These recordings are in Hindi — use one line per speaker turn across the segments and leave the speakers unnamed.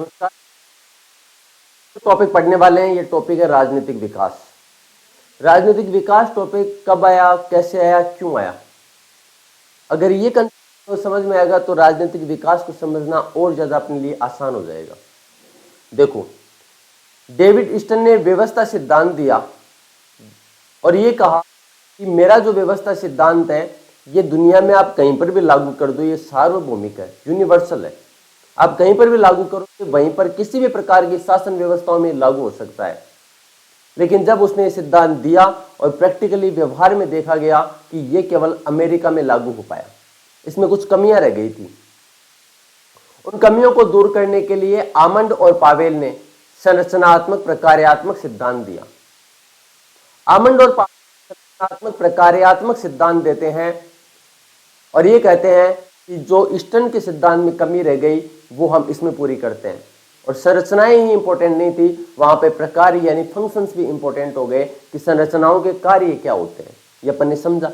नमस्कार। टॉपिक पढ़ने वाले हैं, ये टॉपिक है राजनीतिक विकास। राजनीतिक विकास टॉपिक कब आया, कैसे आया, क्यों आया? अगर ये कंसेप्ट समझ में आएगा तो राजनीतिक विकास को समझना और ज्यादा अपने लिए आसान हो जाएगा। देखो, डेविड ईस्टन ने व्यवस्था सिद्धांत दिया और ये कहा कि मेरा जो व्यवस्था सिद्धांत है ये दुनिया में आप कहीं पर भी लागू कर दो, ये सार्वभौमिक है, यूनिवर्सल है। आप कहीं पर भी लागू करो तो वहीं पर किसी भी प्रकार की शासन व्यवस्थाओं में लागू हो सकता है। लेकिन जब उसने ये सिद्धांत दिया और प्रैक्टिकली व्यवहार में देखा गया कि ये केवल अमेरिका में लागू हो पाया, इसमें कुछ कमियां रह गई थी। उन कमियों को दूर करने के लिए आमंड और पावेल ने संरचनात्मक प्रकार्यात्मक सिद्धांत दिया। आमंड और पावेल संरचनात्मक प्रकार्यात्मक सिद्धांत देते हैं और ये कहते हैं कि जो ईस्टन के सिद्धांत में कमी रह गई वो हम इसमें पूरी करते हैं। और संरचनाएं ही इंपॉर्टेंट नहीं थी, वहां पे प्रकार यानी फंक्शंस भी इंपॉर्टेंट हो गए कि संरचनाओं के कार्य क्या होते हैं, ये अपन ने समझा।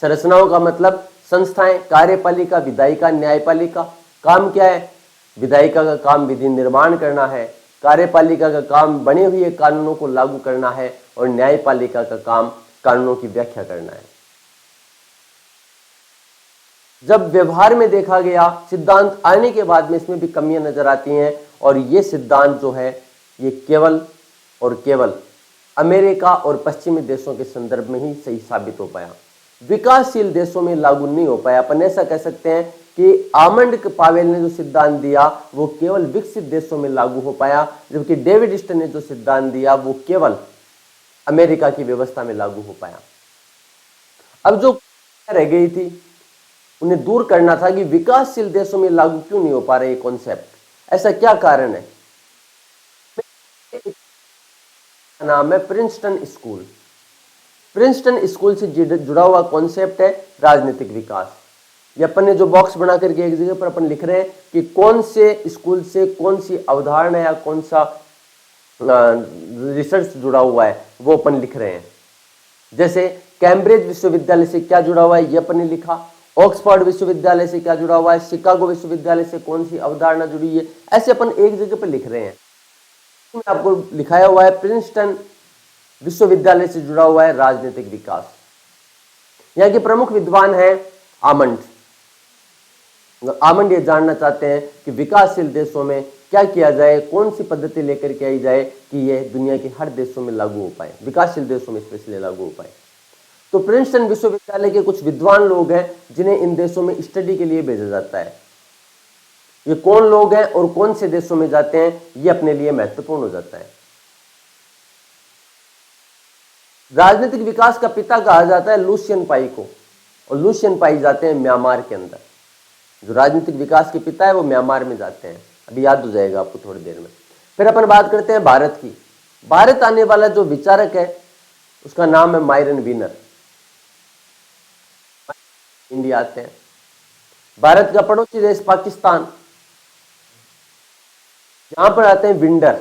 संरचनाओं का मतलब संस्थाएं, कार्यपालिका, विधायिका, न्यायपालिका। काम क्या है? विधायिका का काम विधि निर्माण करना है, कार्यपालिका का काम बने हुए कानूनों को लागू करना है और न्यायपालिका का काम कानूनों की व्याख्या करना है। जब व्यवहार में देखा गया, सिद्धांत आने के बाद में इसमें भी कमियां नजर आती हैं और ये सिद्धांत जो है ये केवल और केवल अमेरिका और पश्चिमी देशों के संदर्भ में ही सही साबित हो पाया, विकासशील देशों में लागू नहीं हो पाया। अपन ऐसा कह सकते हैं कि आमंड पावेल ने जो सिद्धांत दिया वो केवल विकसित देशों में लागू हो पाया, जबकि डेविड ईस्टन ने जो सिद्धांत दिया वो केवल अमेरिका की व्यवस्था में लागू हो पाया। अब जो रह गई थी उन्हें दूर करना था कि विकासशील देशों में लागू क्यों नहीं हो पा रहे ये कॉन्सेप्ट, ऐसा क्या कारण है? नाम है प्रिंसटन स्कूल। प्रिंसटन स्कूल से जुड़ा हुआ कॉन्सेप्ट है राजनीतिक विकास। ये अपन ने जो बॉक्स बना करके एक जगह पर अपन लिख रहे हैं कि कौन से स्कूल से कौन सी अवधारणा या कौन सा रिसर्च जुड़ा हुआ है वो अपन लिख रहे हैं। जैसे कैम्ब्रिज विश्वविद्यालय से क्या जुड़ा हुआ है ये अपन ने लिखा, ऑक्सफोर्ड विश्वविद्यालय से क्या जुड़ा हुआ है, शिकागो विश्वविद्यालय से कौन सी अवधारणा जुड़ी है, ऐसे अपन एक जगह पर लिख रहे हैं। आपको लिखाया हुआ है प्रिंसटन विश्वविद्यालय से जुड़ा हुआ है राजनीतिक विकास। यहाँ के प्रमुख विद्वान हैं आमंड। आमंड ये जानना चाहते हैं कि विकासशील देशों में क्या किया जाए, कौन सी पद्धति लेकर के आई जाए कि यह दुनिया के हर देशों में लागू हो पाए, विकासशील देशों में स्पेशली लागू हो पाए। तो प्रिंसटन विश्वविद्यालय के कुछ विद्वान लोग हैं जिन्हें इन देशों में स्टडी के लिए भेजा जाता है। ये कौन लोग हैं और कौन से देशों में जाते हैं ये अपने लिए महत्वपूर्ण हो जाता है। राजनीतिक विकास का पिता कहा जाता है लुसियन पाई को, और लुसियन पाई जाते हैं म्यांमार के अंदर। जो राजनीतिक विकास के पिता है वो म्यांमार में जाते हैं, अभी याद हो जाएगा आपको थोड़ी देर में। फिर अपन बात करते हैं भारत की। भारत आने वाला जो विचारक है उसका नाम है मायरन वीनर। इंडिया आते हैं। भारत का पड़ोसी देश पाकिस्तान, यहां पर आते हैं विंडर।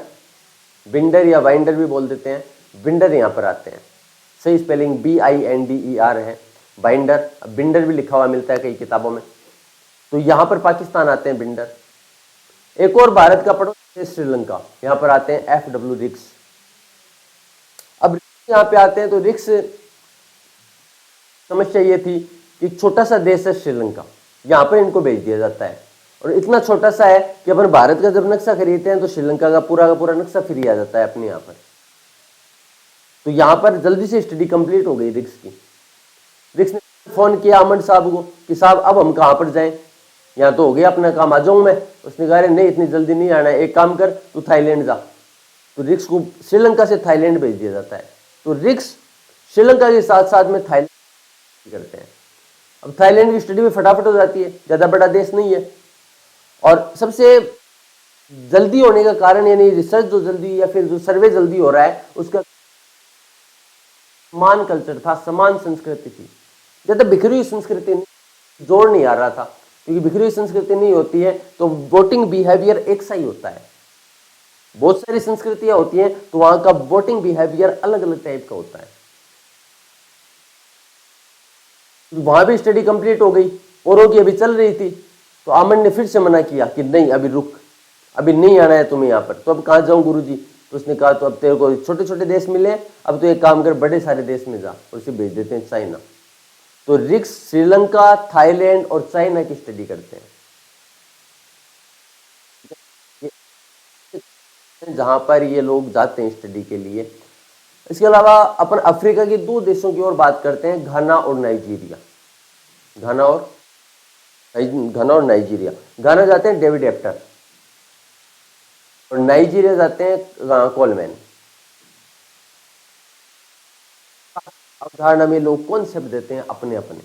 विंडर या वाइंडर भी बोल देते हैं, विंडर यहां पर आते हैं। सही स्पेलिंग BINDER है, बाइंडर। बिंडर भी लिखा हुआ मिलता है कई किताबों में। तो यहां पर पाकिस्तान आते हैं बिंडर। एक और भारत का पड़ोसी देश श्रीलंका, यहां पर आते हैं FW रिक्स। अब यहां पे आते हैं तो रिक्स, समस्या ये थी कि छोटा सा देश है श्रीलंका, यहां पर इनको भेज दिया जाता है। और इतना छोटा सा है कि अपन भारत का जब नक्शा खरीदते हैं तो श्रीलंका का पूरा नक्शा फ्री आ जाता है अपने यहाँ पर। तो यहाँ पर जल्दी से स्टडी कंप्लीट हो गई रिक्स की। रिक्स ने फोन किया आमंड साहब को कि साहब अब हम कहाँ पर जाएं, यहाँ तो हो गया अपना काम, आ जाऊं मैं। उसने कहा नहीं, इतनी जल्दी नहीं आना है, एक काम कर तू थाईलैंड जा। तो रिक्स को श्रीलंका से थाईलैंड भेज दिया जाता है। तो रिक्स श्रीलंका के साथ साथ में थाईलैंड करते हैं। अब थाईलैंड की स्टडी में फटाफट हो जाती है, ज्यादा बड़ा देश नहीं है। और सबसे जल्दी होने का कारण यानी रिसर्च जो जल्दी या फिर जो सर्वे जल्दी हो रहा है उसका समान कल्चर था, समान संस्कृति थी। ज्यादा बिखरी हुई संस्कृति जोड़ नहीं आ रहा था, क्योंकि बिखरी हुई संस्कृति नहीं होती है तो वोटिंग बिहेवियर एक सा ही होता है। बहुत सारी संस्कृतियां होती हैं तो वहां का वोटिंग बिहेवियर अलग अलग टाइप का होता है। वहां भी स्टडी कंप्लीट हो गई, औरों की अभी चल रही थी। तो आमंड ने फिर से मना किया कि नहीं, अभी रुक, अभी नहीं आना है तुम्हें यहाँ पर, तो अब कहाँ जाऊँ गुरुजी? तो उसने कहा तो अब तेरे को छोटे छोटे देश मिले, अब तो एक काम कर बड़े सारे देश में जा, और उसे भेज देते हैं चाइना। तो रिक्स श्रीलंका, थाईलैंड और चाइना की स्टडी करते हैं, जहां पर ये लोग जाते हैं स्टडी के लिए। इसके अलावा अपन अफ्रीका के दो देशों की ओर बात करते हैं, घाना और नाइजीरिया। घाना और नाइजीरिया। घाना जाते हैं डेविड एप्टर और नाइजीरिया जाते हैं कोलमैन। अवधारणा में लोग कौन शब्द देते हैं अपने अपने,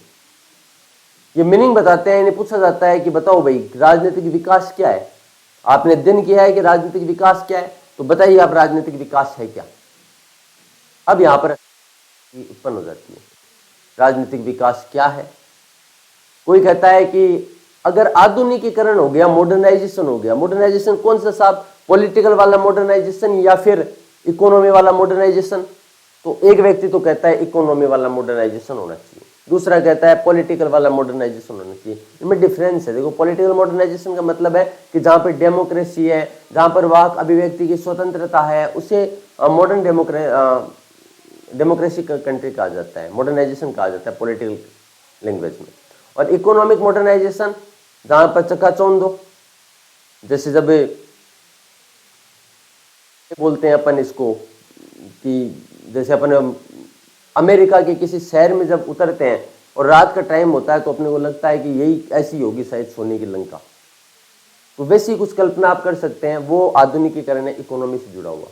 ये मीनिंग बताते हैं। इन्हें पूछा जाता है कि बताओ भाई राजनीतिक विकास क्या है, आपने दिन किया है कि राजनीतिक विकास क्या है, तो बताइए आप राजनीतिक विकास है क्या। अब यहां पर उत्पन्न हो जाती है, राजनीतिक विकास क्या है। कोई कहता है कि अगर आधुनिकीकरण हो गया, मॉडर्नाइजेशन हो गया, मॉडर्नाइजेशन कौन सा साहब, पॉलिटिकल वाला मॉडर्नाइजेशन या फिर इकोनॉमी वाला मॉडर्नाइजेशन? तो एक व्यक्ति तो कहता है इकोनॉमी वाला मॉडर्नाइजेशन होना चाहिए, दूसरा कहता है पॉलिटिकल वाला मॉडर्नाइजेशन होना चाहिए। इनमें डिफरेंस है। देखो, पॉलिटिकल मॉडर्नाइजेशन का मतलब है कि जहां पर डेमोक्रेसी है, जहां पर वाक अभिव्यक्ति की स्वतंत्रता है, उसे मॉडर्न डेमोक्रेसी कंट्री कहा जाता है, मॉडर्नाइजेशन कहा जाता है पॉलिटिकल लैंग्वेज में। और इकोनॉमिक मॉडर्नाइजेशन जहां पर चकाचौंध हो, जैसे जब बोलते हैं अपन इसको कि जैसे अपन अमेरिका के किसी शहर में जब उतरते हैं और रात का टाइम होता है तो अपने को लगता है कि यही ऐसी होगी शायद सोने की लंका, तो वैसी कुछ कल्पना आप कर सकते हैं। वो आधुनिकीकरण है, इकोनॉमी से जुड़ा हुआ।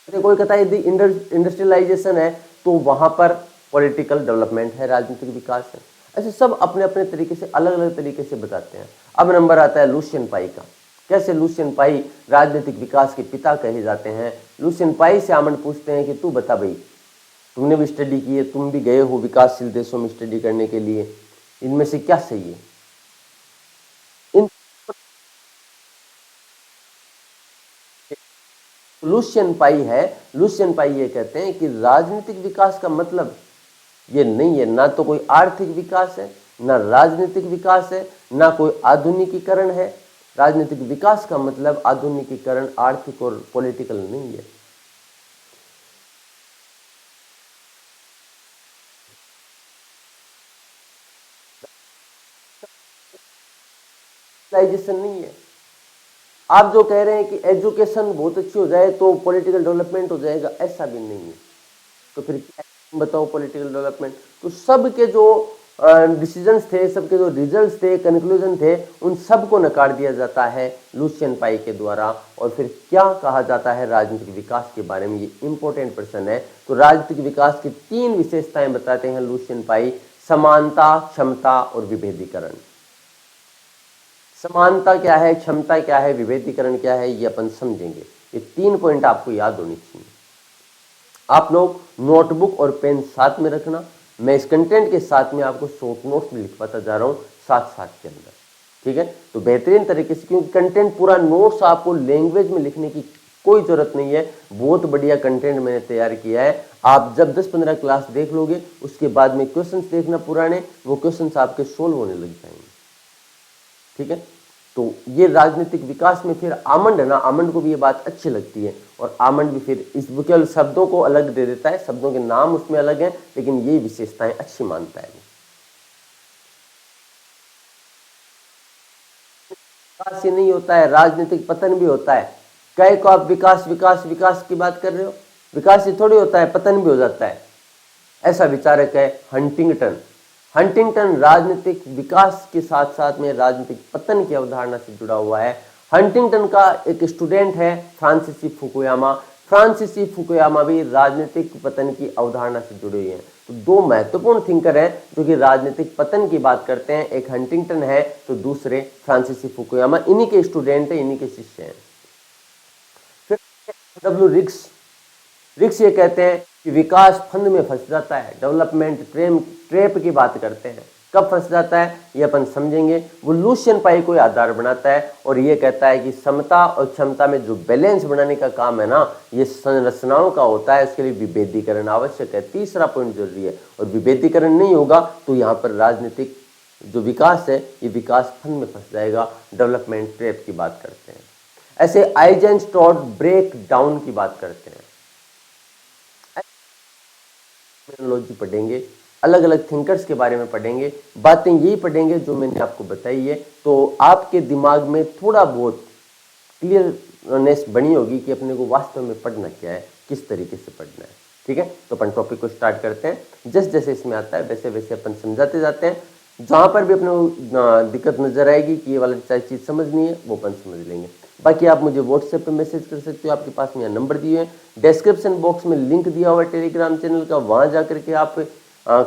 कोई कहता है यदि इंडस्ट्रियलाइजेशन है तो वहां पर पॉलिटिकल डेवलपमेंट है, राजनीतिक विकास है। ऐसे सब अपने अपने तरीके से अलग अलग तरीके से बताते हैं। अब नंबर आता है लुसियन पाई का। कैसे लुसियन पाई राजनीतिक विकास के पिता कहे जाते हैं। लुसियन पाई से आमंड पूछते हैं कि तू बता भाई, तुमने भी स्टडी की है, तुम भी गए हो विकासशील देशों में स्टडी करने के लिए, इनमें से क्या सही है? लुसियन पाई है, लुसियन पाई ये कहते हैं कि राजनीतिक विकास का मतलब ये नहीं है, ना तो कोई आर्थिक विकास है, ना राजनीतिक विकास है, ना कोई आधुनिकीकरण है। राजनीतिक विकास का मतलब आधुनिकीकरण, आर्थिक और पॉलिटिकल नहीं है। नहीं है। आप जो कह रहे हैं कि एजुकेशन बहुत अच्छी हो जाए तो पॉलिटिकल डेवलपमेंट हो जाएगा, ऐसा भी नहीं है। तो फिर क्या बताओ पॉलिटिकल डेवलपमेंट? तो सबके जो डिसीजंस थे, सबके जो रिजल्ट्स थे, कंक्लूजन थे, उन सबको नकार दिया जाता है लुसियन पाई के द्वारा। और फिर क्या कहा जाता है राजनीतिक विकास के बारे में, ये इंपॉर्टेंट प्रश्न है। तो राजनीतिक विकास की 3 विशेषताएं बताते हैं लुसियन पाई: समानता, क्षमता और विभेदीकरण। समानता क्या है, क्षमता क्या है, विभेदीकरण क्या है, ये अपन समझेंगे। ये 3 पॉइंट आपको याद होनी चाहिए। आप लोग नोटबुक और पेन साथ में रखना। मैं इस कंटेंट के साथ में आपको शॉर्ट नोट्स भी लिखवाता जा रहा हूँ साथ साथ के अंदर, ठीक है? तो बेहतरीन तरीके से, क्योंकि कंटेंट पूरा नोट्स आपको लैंग्वेज में लिखने की कोई जरूरत नहीं है। बहुत बढ़िया कंटेंट मैंने तैयार किया है। आप जब 10-15 क्लास देख लोगे, उसके बाद में क्वेश्चंस देखना पुराने, वो क्वेश्चंस आपके सोल्व होने लग जाएंगे, ठीक है? तो ये राजनीतिक विकास में फिर आमंड है ना, आमंड को भी ये बात अच्छी लगती है, और आमंड भी फिर इस केवल शब्दों को अलग दे देता है, शब्दों के नाम उसमें अलग हैं, लेकिन ये विशेषताएं अच्छी मानता है। विकास ही नहीं होता है, राजनीतिक पतन भी होता है। कई को आप विकास विकास विकास की बात कर रहे हो, विकास ही थोड़ी होता है, पतन भी हो जाता है। ऐसा विचारक है हंटिंगटन। हंटिंगटन राजनीतिक विकास के साथ साथ में राजनीतिक पतन की अवधारणा से जुड़ा हुआ है। हंटिंगटन का एक स्टूडेंट है फ्रांसीसी फुकुयामा। फ्रांसीसी फुकुयामा भी राजनीतिक पतन की अवधारणा से जुड़े हुए हैं। तो 2 महत्वपूर्ण थिंकर हैं जो कि राजनीतिक पतन की बात करते हैं। एक हंटिंगटन है तो दूसरे फ्रांसीसी फुकुयामा, इन्हीं के स्टूडेंट है, इन्हीं के शिष्य हैं। फिर डब्ल्यू रिक्स ये कहते हैं कि विकास फंद में फंस जाता है, डेवलपमेंट ट्रैप की बात करते हैं। कब फंस जाता है ये अपन समझेंगे। वो लुसियन पाई को आधार बनाता है और ये कहता है कि समता और क्षमता में जो बैलेंस बनाने का काम है ना, ये संरचनाओं का होता है, उसके लिए विभेदीकरण आवश्यक है। तीसरा पॉइंट जरूरी है, और विभेदीकरण नहीं होगा तो यहाँ पर राजनीतिक जो विकास है ये विकास फंड में फंस जाएगा, डेवलपमेंट ट्रैप की बात करते हैं। ऐसे आइजेनस्टाइन ब्रेक डाउन की बात करते हैं। टर्मिनोलॉजी पढ़ेंगे, अलग अलग थिंकर्स के बारे में पढ़ेंगे, बातें यही पढ़ेंगे जो मैंने आपको बताई है, तो आपके दिमाग में थोड़ा बहुत क्लियरनेस बनी होगी कि अपने को वास्तव में पढ़ना क्या है, किस तरीके से पढ़ना है। ठीक है, तो अपन टॉपिक को स्टार्ट करते हैं। जैसे जैसे इसमें आता है वैसे वैसे अपन समझाते जाते हैं। जहां पर भी अपने को दिक्कत नजर आएगी कि ये वाला चीज समझनी है वो अपन समझ लेंगे। बाकी आप मुझे व्हाट्सएप पे मैसेज कर सकते हो, आपके पास में यहाँ नंबर दिए हैं, डिस्क्रिप्शन बॉक्स में लिंक दिया हुआ है टेलीग्राम चैनल का, वहां जाकर के आप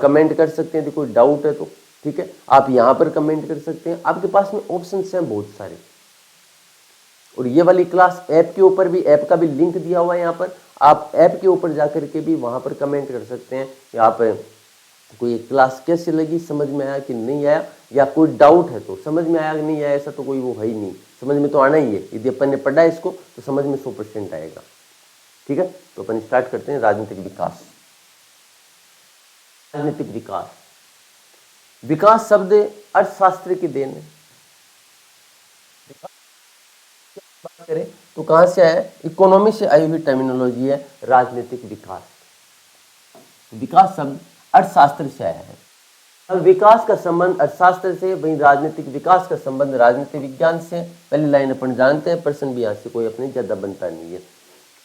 कमेंट कर सकते हैं। यदि कोई डाउट है तो ठीक है, आप यहाँ पर कमेंट कर सकते हैं। आपके पास में ऑप्शन हैं बहुत सारे, और ये वाली क्लास ऐप के ऊपर भी, ऐप का भी लिंक दिया हुआ है यहाँ पर, आप ऐप के ऊपर जाकर के भी वहां पर कमेंट कर सकते हैं कि आप कोई क्लास कैसे लगी, समझ में आया कि नहीं आया, या कोई डाउट है तो समझ में आया कि नहीं आया, ऐसा तो कोई वो है ही नहीं, समझ में तो आना ही है। यदि अपन ने पढ़ा है इसको तो समझ में 100% आएगा। ठीक है, तो अपन स्टार्ट करते हैं। राजनीतिक विकास। राजनीतिक विकास, विकास शब्द अर्थशास्त्र की देन है। बात करें तो कहां से आया, इकोनॉमी से आई हुई टर्मिनोलॉजी है राजनीतिक विकास। विकास शब्द अर्थशास्त्र से आया है। अब विकास का संबंध अर्थशास्त्र से, वहीं राजनीतिक विकास का संबंध राजनीतिक विज्ञान से। पहली लाइन अपन जानते हैं, प्रश्न भी यहाँ से कोई अपने ज्यादा बनता नहीं है।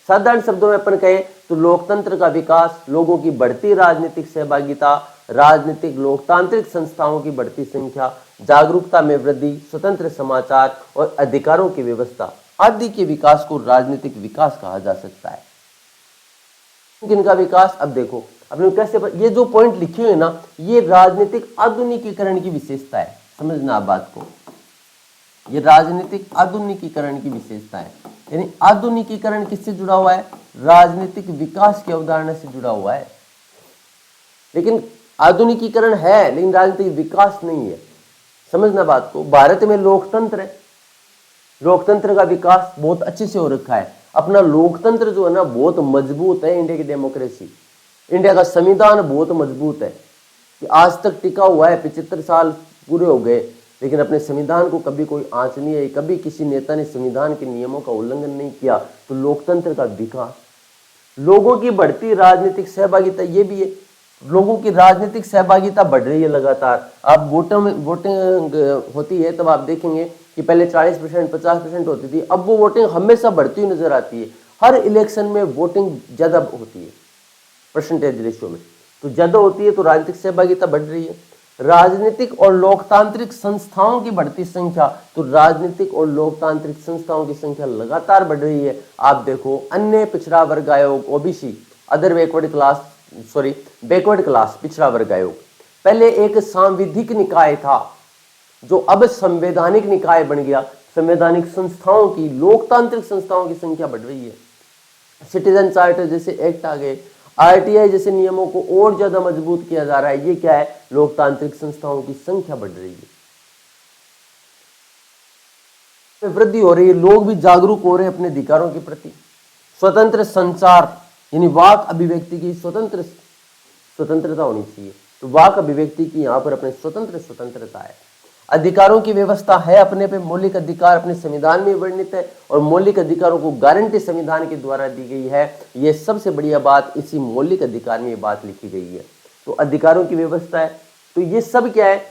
साधारण शब्दों में अपन कहें तो लोकतंत्र का विकास, लोगों की बढ़ती राजनीतिक सहभागिता, राजनीतिक लोकतांत्रिक संस्थाओं की बढ़ती संख्या, जागरूकता में वृद्धि, स्वतंत्र समाचार और अधिकारों की व्यवस्था आदि के विकास को राजनीतिक विकास कहा जा सकता है। किनका विकास, अब देखो अपने कैसे, ये जो पॉइंट लिखे हुए ना, ये राजनीतिक आधुनिकीकरण की विशेषता है। समझना आप बात को, ये राजनीतिक आधुनिकीकरण की विशेषता है। यानी आधुनिकीकरण किससे जुड़ा हुआ है, राजनीतिक विकास की अवधारणा से जुड़ा हुआ है। लेकिन आधुनिकीकरण है लेकिन राजनीतिक विकास नहीं है। समझना बात को, भारत में लोकतंत्र है, लोकतंत्र का विकास बहुत अच्छे से हो रखा है। अपना लोकतंत्र जो है ना बहुत मजबूत है। इंडिया की डेमोक्रेसी, इंडिया का संविधान बहुत मजबूत है कि आज तक टिका हुआ है। 75 साल पूरे हो गए लेकिन अपने संविधान को कभी कोई आंच नहीं आई, कभी किसी नेता ने संविधान के नियमों का उल्लंघन नहीं किया। तो लोकतंत्र का विकास, लोगों की बढ़ती राजनीतिक सहभागिता, ये भी है, लोगों की राजनीतिक सहभागिता बढ़ रही है लगातार। आप वोटिंग होती है तब आप देखेंगे कि पहले 40% 50% होती थी, अब वो वोटिंग हमेशा बढ़ती हुई नजर आती है। हर इलेक्शन में वोटिंग ज्यादा होती है, परसेंटेज रेशियो में तो ज्यादा होती है, तो राजनीतिक सहभागिता बढ़ रही है। राजनीतिक और लोकतांत्रिक संस्थाओं की बढ़ती संख्या, तो राजनीतिक और लोकतांत्रिक संस्थाओं की संख्या लगातार बढ़ रही है। आप देखो अन्य पिछड़ा वर्ग आयोग, ओबीसी, अदर बैकवर्ड क्लास पिछड़ा वर्ग आयोग, पहले एक सांविधिक निकाय था जो अब संवैधानिक निकाय बन गया। संवैधानिक संस्थाओं की, लोकतांत्रिक संस्थाओं की संख्या बढ़ रही है। सिटीजन चार्टर जैसे एक्ट आ गए, आरटीआई जैसे नियमों को और ज्यादा मजबूत किया जा रहा है। ये क्या है, लोकतांत्रिक संस्थाओं की संख्या बढ़ रही है, वृद्धि हो रही है, लोग भी जागरूक हो रहे हैं अपने अधिकारों के प्रति। स्वतंत्र संचार यानी वाक अभिव्यक्ति की स्वतंत्रता होनी चाहिए, तो वाक अभिव्यक्ति की यहाँ पर अपने स्वतंत्रता है। अधिकारों की व्यवस्था है अपने पे, मौलिक अधिकार अपने संविधान में वर्णित है और मौलिक अधिकारों को गारंटी संविधान के द्वारा दी गई है। ये सबसे बढ़िया बात, इसी मौलिक अधिकार में ये बात लिखी गई है। तो अधिकारों की व्यवस्था है, तो ये सब क्या है,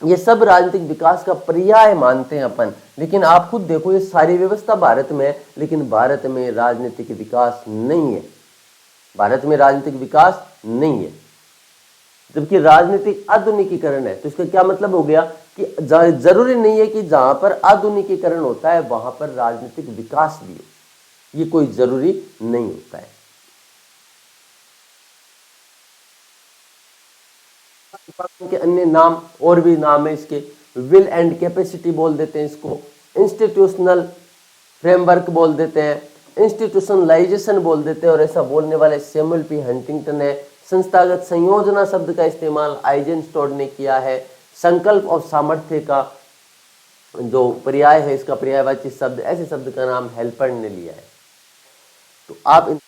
ये सब राजनीतिक विकास का पर्याय मानते हैं अपन। लेकिन आप खुद देखो ये सारी व्यवस्था भारत में है, लेकिन भारत में राजनीतिक विकास नहीं है, भारत में राजनीतिक विकास नहीं है, जबकि राजनीतिक आधुनिकीकरण है। तो इसका क्या मतलब हो गया कि जरूरी नहीं है कि जहां पर आधुनिकीकरण होता है वहां पर राजनीतिक विकास भी हो, ये कोई जरूरी नहीं होता है। के अन्य नाम और भी नाम है इसके, विल एंड कैपेसिटी बोल देते हैं इसको, इंस्टीट्यूशनल फ्रेमवर्क बोल देते हैं, इंस्टीट्यूशनलाइजेशन बोल देते हैं, और ऐसा बोलने वाले सैमुअल पी हंटिंगटन है। संस्थागत संयोजना शब्द का इस्तेमाल आइजेनस्टाइन ने किया है। संकल्प और सामर्थ्य का जो पर्याय है, इसका पर्यायवाची शब्द, ऐसे शब्द का नाम हेल्पर ने लिया है। तो आप इन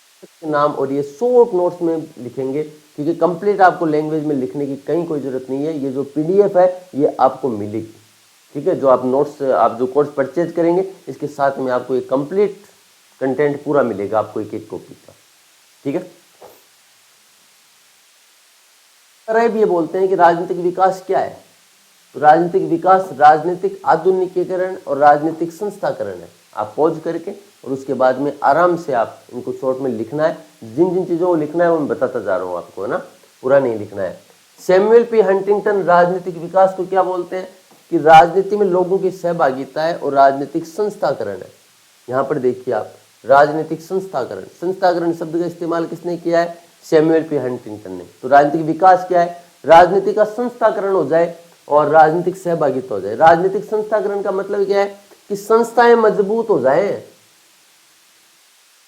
नाम और ये शॉर्ट नोट्स में लिखेंगे कि ठीक है। कंप्लीट आपको लैंग्वेज में लिखने की कहीं कोई जरूरत नहीं है। ये जो PDF है ये आपको मिलेगी, ठीक है। जो आप नोट्स, आप जो कोर्स परचेज करेंगे इसके साथ में आपको एक कंप्लीट कंटेंट पूरा मिलेगा आपको एक कॉपी का, ठीक है। ये बोलते हैं कि राजनीतिक विकास क्या है, तो राजनीतिक विकास राजनीतिक आधुनिकीकरण और राजनीतिक संस्थाकरण है। आप पॉज करके और उसके बाद में आराम से आप इनको शॉर्ट में लिखना है। जिन जिन चीजों को लिखना है वो मैं बताता जा रहा हूँ आपको, है ना, पूरा नहीं लिखना है। सैमुअल पी हंटिंगटन राजनीतिक विकास को क्या बोलते हैं कि राजनीति में लोगों की सहभागिता है और राजनीतिक संस्थाकरण है। यहाँ पर देखिए आप, राजनीतिक संस्थाकरण, संस्थाकरण शब्द का इस्तेमाल किसने किया है, सैमुअल पी हंटिंगटन ने। तो राजनीतिक विकास क्या है, राजनीति का संस्थाकरण हो जाए और राजनीतिक सहभागिता हो जाए। राजनीतिक संस्थाकरण का मतलब क्या है कि संस्थाएं मजबूत हो जाए,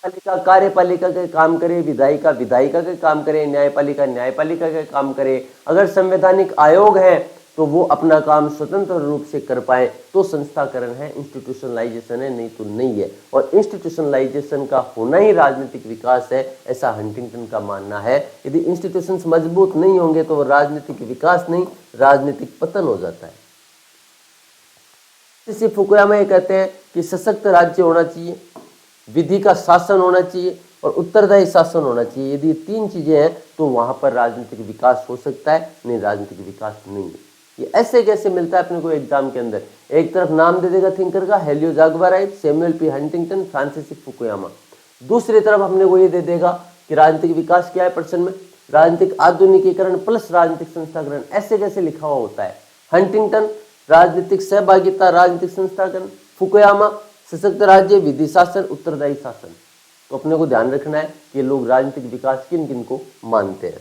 पालिका कार्यपालिका के काम करे, विधायिका विधायिका के काम करे, न्यायपालिका न्यायपालिका के काम करे। अगर संवैधानिक आयोग है तो वो अपना काम स्वतंत्र रूप से कर पाए तो संस्थाकरण है, इंस्टीट्यूशनलाइजेशन है, नहीं तो नहीं है। और इंस्टीट्यूशनलाइजेशन का होना ही राजनीतिक विकास है, ऐसा हंटिंगटन का मानना है। यदि इंस्टीट्यूशंस मजबूत नहीं होंगे तो वो राजनीतिक विकास नहीं, राजनीतिक पतन हो जाता है। इसी फुकुयामा ये कहते हैं कि सशक्त राज्य होना चाहिए, विधि का शासन होना चाहिए और उत्तरदायी शासन होना चाहिए। यदि ये तीन चीजें हैं तो वहां पर राजनीतिक विकास हो सकता है, नहीं राजनीतिक विकास नहीं है। ये ऐसे कैसे मिलता है अपने को एग्जाम के अंदर, एक तरफ नाम दे देगा थिंकर का, Helio Jaguaribe, Samuel P Huntington, Francis Fukuyama. दूसरी तरफ अपने को ये दे देगा कि राजनीतिक विकास क्या है, प्रश्न में राजनीतिक आधुनिकीकरण प्लस राजनीतिक संस्थाकरण, ऐसे कैसे लिखा हुआ होता है। हंटिंगटन राजनीतिक सहभागिता राजनीतिक संस्थाकरण, फुकुयामा सशक्त राज्य विधि शासन उत्तरदायी शासन। तो अपने को ध्यान रखना है कि लोग राजनीतिक विकास किन किन को मानते हैं।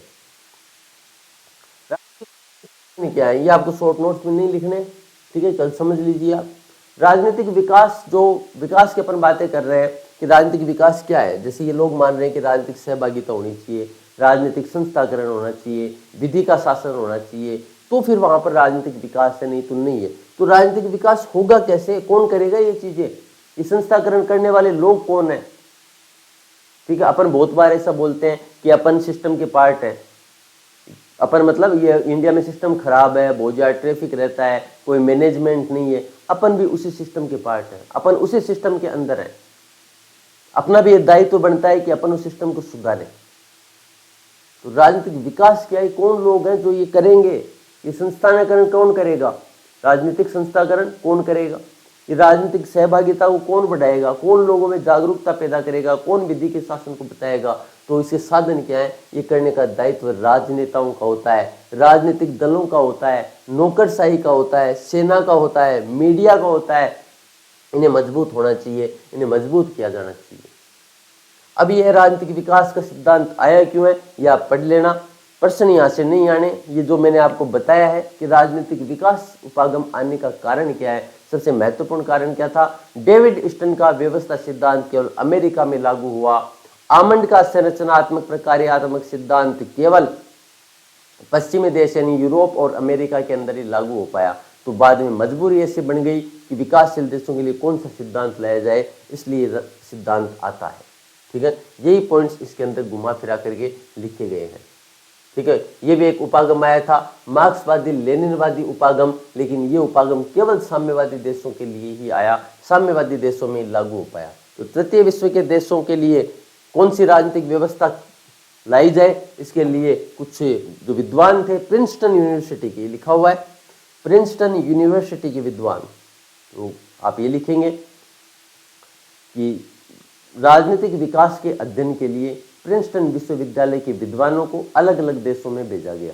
क्या है ये आपको शॉर्ट नोट्स में नहीं लिखने, ठीक है, कल समझ लीजिए आप। राजनीतिक विकास, जो विकास की अपन बातें कर रहे हैं कि राजनीतिक विकास क्या है, जैसे ये लोग मान रहे हैं कि राजनीतिक सहभागिता होनी चाहिए, राजनीतिक संस्थाकरण होना चाहिए, विधि का शासन होना चाहिए, तो फिर वहां पर राजनीतिक विकास है, नहीं तो नहीं है। तो राजनीतिक विकास होगा कैसे, कौन करेगा ये चीजें, ये संस्थाकरण करने वाले लोग कौन है, ठीक है। अपन बहुत बार ऐसा बोलते हैं कि अपन सिस्टम के पार्ट है, अपन मतलब ये इंडिया में सिस्टम खराब है, बहुत ज्यादा ट्रैफिक रहता है, कोई मैनेजमेंट नहीं है। अपन भी उसी सिस्टम के पार्ट है, अपन उसी सिस्टम के अंदर है। अपना भी दायित्व बनता है कि अपन उस सिस्टम को सुधारें। तो राजनीतिक विकास क्या है, कौन लोग हैं जो ये करेंगे, ये संस्थाकरण कौन करेगा, राजनीतिक संस्थाकरण कौन करेगा, ये राजनीतिक सहभागिता को कौन बढ़ाएगा, कौन लोगों में जागरूकता पैदा करेगा, कौन विधि के शासन को बताएगा। तो इसके साधन क्या है, ये करने का दायित्व राजनेताओं का होता है, राजनीतिक दलों का होता है, नौकरशाही का होता है, सेना का होता है, मीडिया का होता है। इन्हें मजबूत होना चाहिए, इन्हें मजबूत किया जाना चाहिए। अब यह राजनीतिक विकास का सिद्धांत आया क्यों है, यह आप पढ़ लेना, प्रश्न यहाँ से नहीं आने। ये जो मैंने आपको बताया है कि राजनीतिक विकास उपागम आने का कारण क्या है, सबसे महत्वपूर्ण कारण क्या था, डेविड स्टन का व्यवस्था सिद्धांत केवल अमेरिका में लागू हुआ, आमंड का संरचनात्मक प्रकार्यात्मक सिद्धांत केवल पश्चिमी देश यानी यूरोप और अमेरिका के अंदर ही लागू हो पाया। तो बाद में मजबूरी ऐसी बन गई कि विकासशील देशों के लिए कौन सा सिद्धांत लाया जाए, इसलिए सिद्धांत आता है, ठीक है। यही पॉइंट्स इसके अंदर घुमा फिरा करके लिखे गए हैं, ठीक है। ये भी एक उपागम आया था, मार्क्सवादी लेनिनवादी उपागम, लेकिन ये उपागम केवल साम्यवादी देशों के लिए ही आया, साम्यवादी देशों में लागू हो पाया। तो तृतीय विश्व के देशों के लिए कौन सी राजनीतिक व्यवस्था लाई जाए, इसके लिए कुछ जो विद्वान थे प्रिंसटन यूनिवर्सिटी के, लिखा हुआ है प्रिंसटन यूनिवर्सिटी के विद्वान, तो आप ये लिखेंगे कि राजनीतिक विकास के अध्ययन के लिए प्रिंसटन विश्वविद्यालय के विद्वानों को अलग अलग देशों में भेजा गया।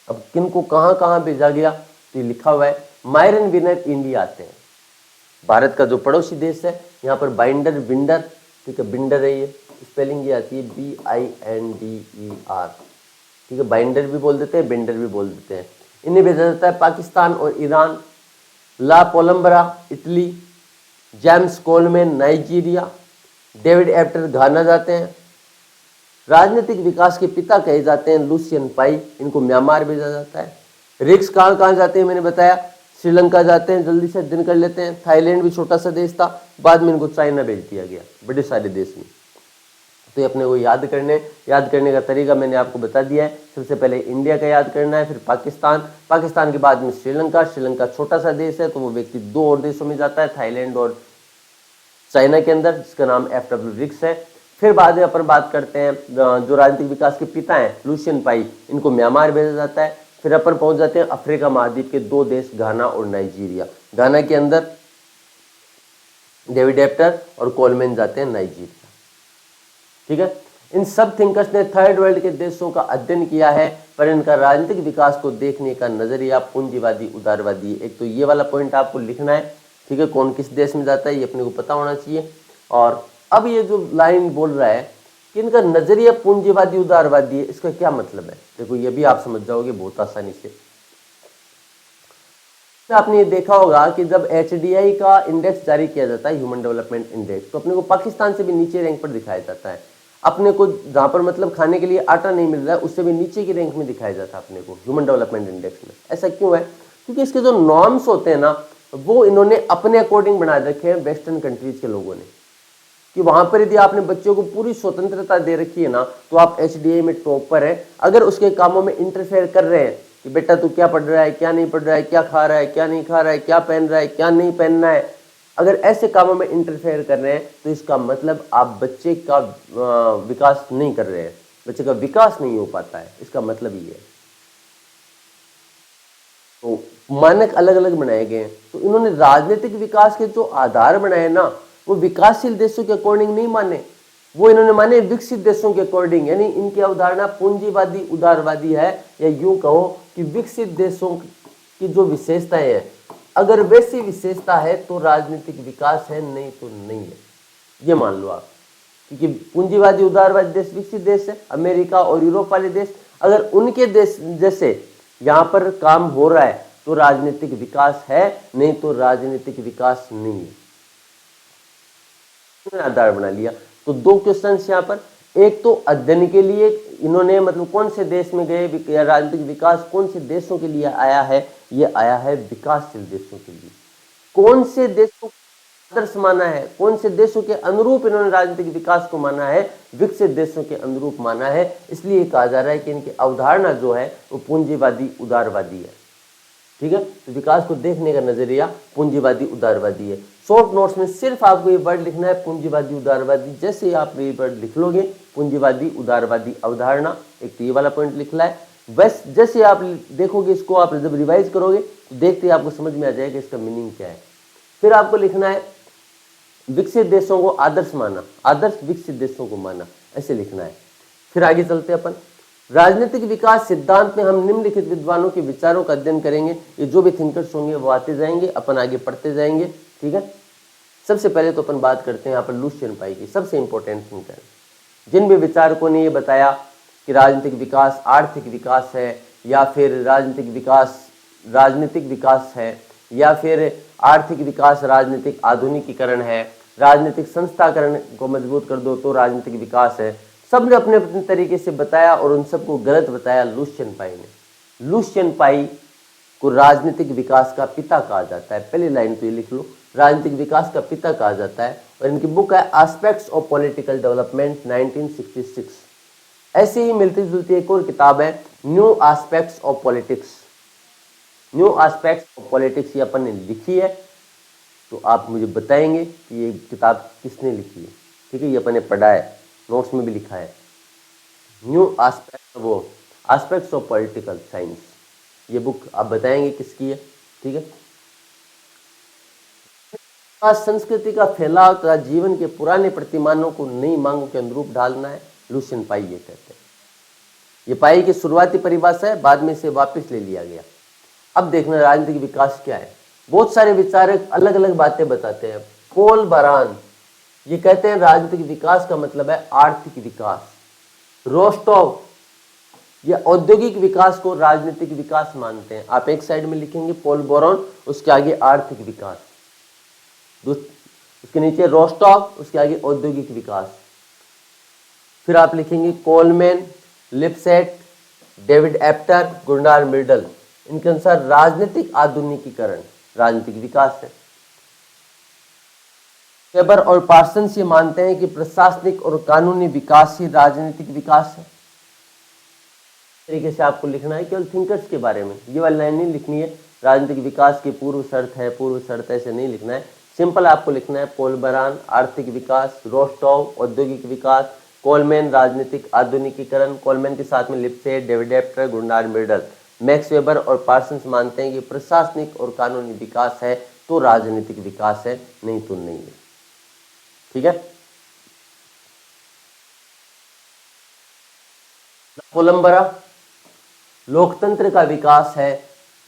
अब किनको कहां कहां भेजा गया, तो लिखा हुआ है मायरन विनर इंडिया आते हैं, भारत का जो पड़ोसी देश है, यहाँ पर बाइंडर विंडर, ठीक है, बिंडर है, ये स्पेलिंग ये आती है BINDER, ठीक है। बाइंडर भी बोल देते हैं, बिंडर भी बोल देते हैं। इन्हें भेजा जाता है पाकिस्तान और Iran, La Palombara Italy, James Coleman Nigeria, David Apter Ghana जाते हैं। राजनीतिक विकास के पिता कहे जाते हैं लुसियन पाई, इनको म्यांमार भेजा जाता है। रिक्स कहाँ कहाँ जाते हैं मैंने बताया, श्रीलंका जाते हैं, जल्दी से दिन कर लेते हैं। थाईलैंड भी छोटा सा देश था, बाद में इनको चाइना भेज दिया गया, बड़े सारे देश में। तो ये अपने को याद करने का तरीका मैंने आपको बता दिया है। सबसे पहले इंडिया का याद करना है, फिर पाकिस्तान के बाद में श्रीलंका छोटा सा देश है, तो वो व्यक्ति 2 और देशों में जाता है, थाईलैंड और चाइना के अंदर, जिसका नाम FW रिक्स है। फिर बाद में अपन बात करते हैं जो राजनीतिक विकास के पिता हैं लुशियन पाई, इनको म्यांमार भेजा जाता है। फिर अपन पहुंच जाते हैं अफ्रीका महाद्वीप के 2 देश, घाना और नाइजीरिया। घाना के अंदर डेविड एप्टर और कोलमैन जाते हैं नाइजीरिया। ठीक है, इन सब थिंकर्स ने थर्ड वर्ल्ड के देशों का अध्ययन किया है, पर इनका राजनीतिक विकास को देखने का नजरिया पूंजीवादी उदारवादी है। एक तो ये वाला पॉइंट आपको लिखना है, ठीक है, कौन किस देश में जाता है ये अपने को पता होना चाहिए। और अब ये जो लाइन बोल रहा है कि इनका नजरिया पूंजीवादी उदारवादी है, इसका क्या मतलब है, देखो ये भी आप समझ जाओगे बहुत आसानी से। आपने ये देखा होगा कि जब HDI का इंडेक्स जारी किया जाता है, ह्यूमन डेवलपमेंट इंडेक्स, तो अपने को पाकिस्तान से भी नीचे रैंक पर दिखाया जाता है। अपने को जहां पर मतलब खाने के लिए आटा नहीं मिल रहा है, उससे भी नीचे की रैंक में दिखाया जाता है अपने को ह्यूमन डेवलपमेंट इंडेक्स में। ऐसा क्यों है? क्योंकि इसके जो नॉर्म्स होते हैं ना, वो इन्होंने अपने अकॉर्डिंग बना रखे हैं वेस्टर्न कंट्रीज के लोगों ने, कि वहां पर यदि आपने बच्चों को पूरी स्वतंत्रता दे रखी है ना, तो आप HDI में टॉप पर है। अगर उसके कामों में इंटरफेयर कर रहे हैं कि बेटा तू क्या पढ़ रहा है, क्या नहीं पढ़ रहा है, क्या खा रहा है, क्या नहीं खा रहा है, क्या पहन रहा है, क्या नहीं पहनना है, अगर ऐसे कामों में इंटरफेयर कर रहे हैं, तो इसका मतलब आप बच्चे का विकास नहीं कर रहे हैं, बच्चे का विकास नहीं हो पाता है, इसका मतलब ये है। तो मानक अलग अलग बनाए गए हैं, तो इन्होंने राजनीतिक विकास के जो आधार बनाए ना, वो विकासशील देशों के अकॉर्डिंग नहीं माने, वो इन्होंने माने विकसित देशों के अकॉर्डिंग। यानी इनकी अवधारणा पूंजीवादी उदारवादी है, या यूं कहो कि विकसित देशों की जो विशेषताएं हैं, अगर वैसी विशेषता है तो राजनीतिक विकास है, नहीं तो नहीं है, ये मान लो आप। क्योंकि पूंजीवादी उदारवादी देश विकसित देश है, अमेरिका और यूरोप वाले देश, अगर उनके देश जैसे यहाँ पर काम हो रहा है तो राजनीतिक विकास है, नहीं तो राजनीतिक विकास नहीं है। आधार बना लिया। तो 2 क्वेश्चन यहाँ पर, एक तो अध्ययन के लिए इन्होंने मतलब कौन से देश में गए, राजनीतिक विकास कौन से देशों के लिए आया है, ये आया है विकासशील देशों के लिए। कौन से देशों को आदर्श माना है, कौन से देशों के अनुरूप इन्होंने राजनीतिक विकास को माना है, विकसित देशों के अनुरूप माना है। इसलिए कहा जा रहा है कि इनकी अवधारणा जो है वो पूंजीवादी उदारवादी है। ठीक है, तो विकास को देखने का नजरिया पूंजीवादी उदारवादी है। शॉर्ट नोट्स में सिर्फ आपको ये वर्ड लिखना है पूंजीवादी उदारवादी। जैसे आप ये वर्ड लिख लोगे, पूंजीवादी उदारवादी अवधारणा, एक तो ये वाला पॉइंट लिखना है। बस जैसे आप देखोगे इसको, आप जब रिवाइज करोगे तो देखते ही आपको समझ में आ जाएगा इसका मीनिंग क्या है। फिर आपको लिखना है विकसित देशों को आदर्श माना, आदर्श विकसित देशों को माना, ऐसे लिखना है। फिर आगे चलते हैं अपन। राजनीतिक विकास सिद्धांत में हम निम्नलिखित विद्वानों के विचारों का अध्ययन करेंगे। ये जो भी थिंकर्स होंगे वो आते जाएंगे, अपन आगे पढ़ते जाएंगे। ठीक है, सबसे पहले तो अपन बात करते हैं यहाँ पर लुशियन पाई की, सबसे इंपॉर्टेंट थिंकर, जिन भी विचारकों ने ये बताया कि राजनीतिक विकास आर्थिक विकास है, या फिर राजनीतिक विकास है, या फिर आर्थिक विकास राजनीतिक आधुनिकीकरण है, राजनीतिक संस्थाकरण को मजबूत कर दो तो राजनीतिक विकास है। सबने अपने अपने तरीके से बताया और उन सबको गलत बताया लुशियन पाई ने। लुशियन पाई को राजनीतिक विकास का पिता कहा जाता है। पहली लाइन तो ये लिख लो, राजनीतिक विकास का पिता कहा जाता है। और इनकी बुक है एस्पेक्ट्स ऑफ पॉलिटिकल डेवलपमेंट 1966। ऐसे ही मिलती जुलती एक और किताब है new aspects of politics. New aspects of politics ये अपन ने लिखी है, तो आप मुझे बताएंगे कि ये किताब किसने लिखी है। ठीक है, ये अपन ने पढ़ा है, नोट्स में भी लिखा है। New aspects of political science, ये बुक आप बताएंगे किसकी है। ठीक है, संस्कृति का फैलाव तथा जीवन के पुराने प्रतिमानों को नई मांगों के अनुरूप ढालना है, लुशियन पाई ये कहते हैं। ये पाई की शुरुआती परिभाषा है, बाद में से वापस ले लिया गया। अब देखना राजनीतिक विकास क्या है। बहुत सारे विचारक अलग अलग बातें बताते हैं। पॉल बारान ये कहते हैं राजनीतिक विकास का मतलब है आर्थिक विकास। रोस्टोव ये औद्योगिक विकास को राजनीतिक विकास मानते हैं। आप एक साइड में लिखेंगे पॉल बोरॉन, उसके आगे आर्थिक विकास, उसके नीचे रोस्टोव, उसके आगे औद्योगिक विकास। फिर आप लिखेंगे कोलमैन, लिपसेट, डेविड एप्टर, गुरनार मिर्डल। इनके अनुसार राजनीतिक आधुनिकीकरण राजनीतिक विकास है। वेबर और पार्सन्स ये मानते हैं कि प्रशासनिक और कानूनी विकास ही राजनीतिक विकास है। तरीके से आपको लिखना है केवल थिंकर्स के बारे में, ये वाली लाइन नहीं लिखनी है राजनीतिक विकास की पूर्व शर्त है, पूर्व शर्त ऐसे नहीं लिखना है। सिंपल आपको लिखना है पोल बरान आर्थिक विकास, रोस्टोव औद्योगिक विकास, कोलमैन राजनीतिक आधुनिकीकरण, कोलमैन के साथ में लिप्से, डेविड एप्टर, गुंडार मिर्डल। मैक्स वेबर और पार्सन्स मानते हैं कि प्रशासनिक और कानूनी विकास है तो राजनीतिक विकास है, नहीं तो नहीं है। ठीक है, कोलंबरा लोकतंत्र का विकास है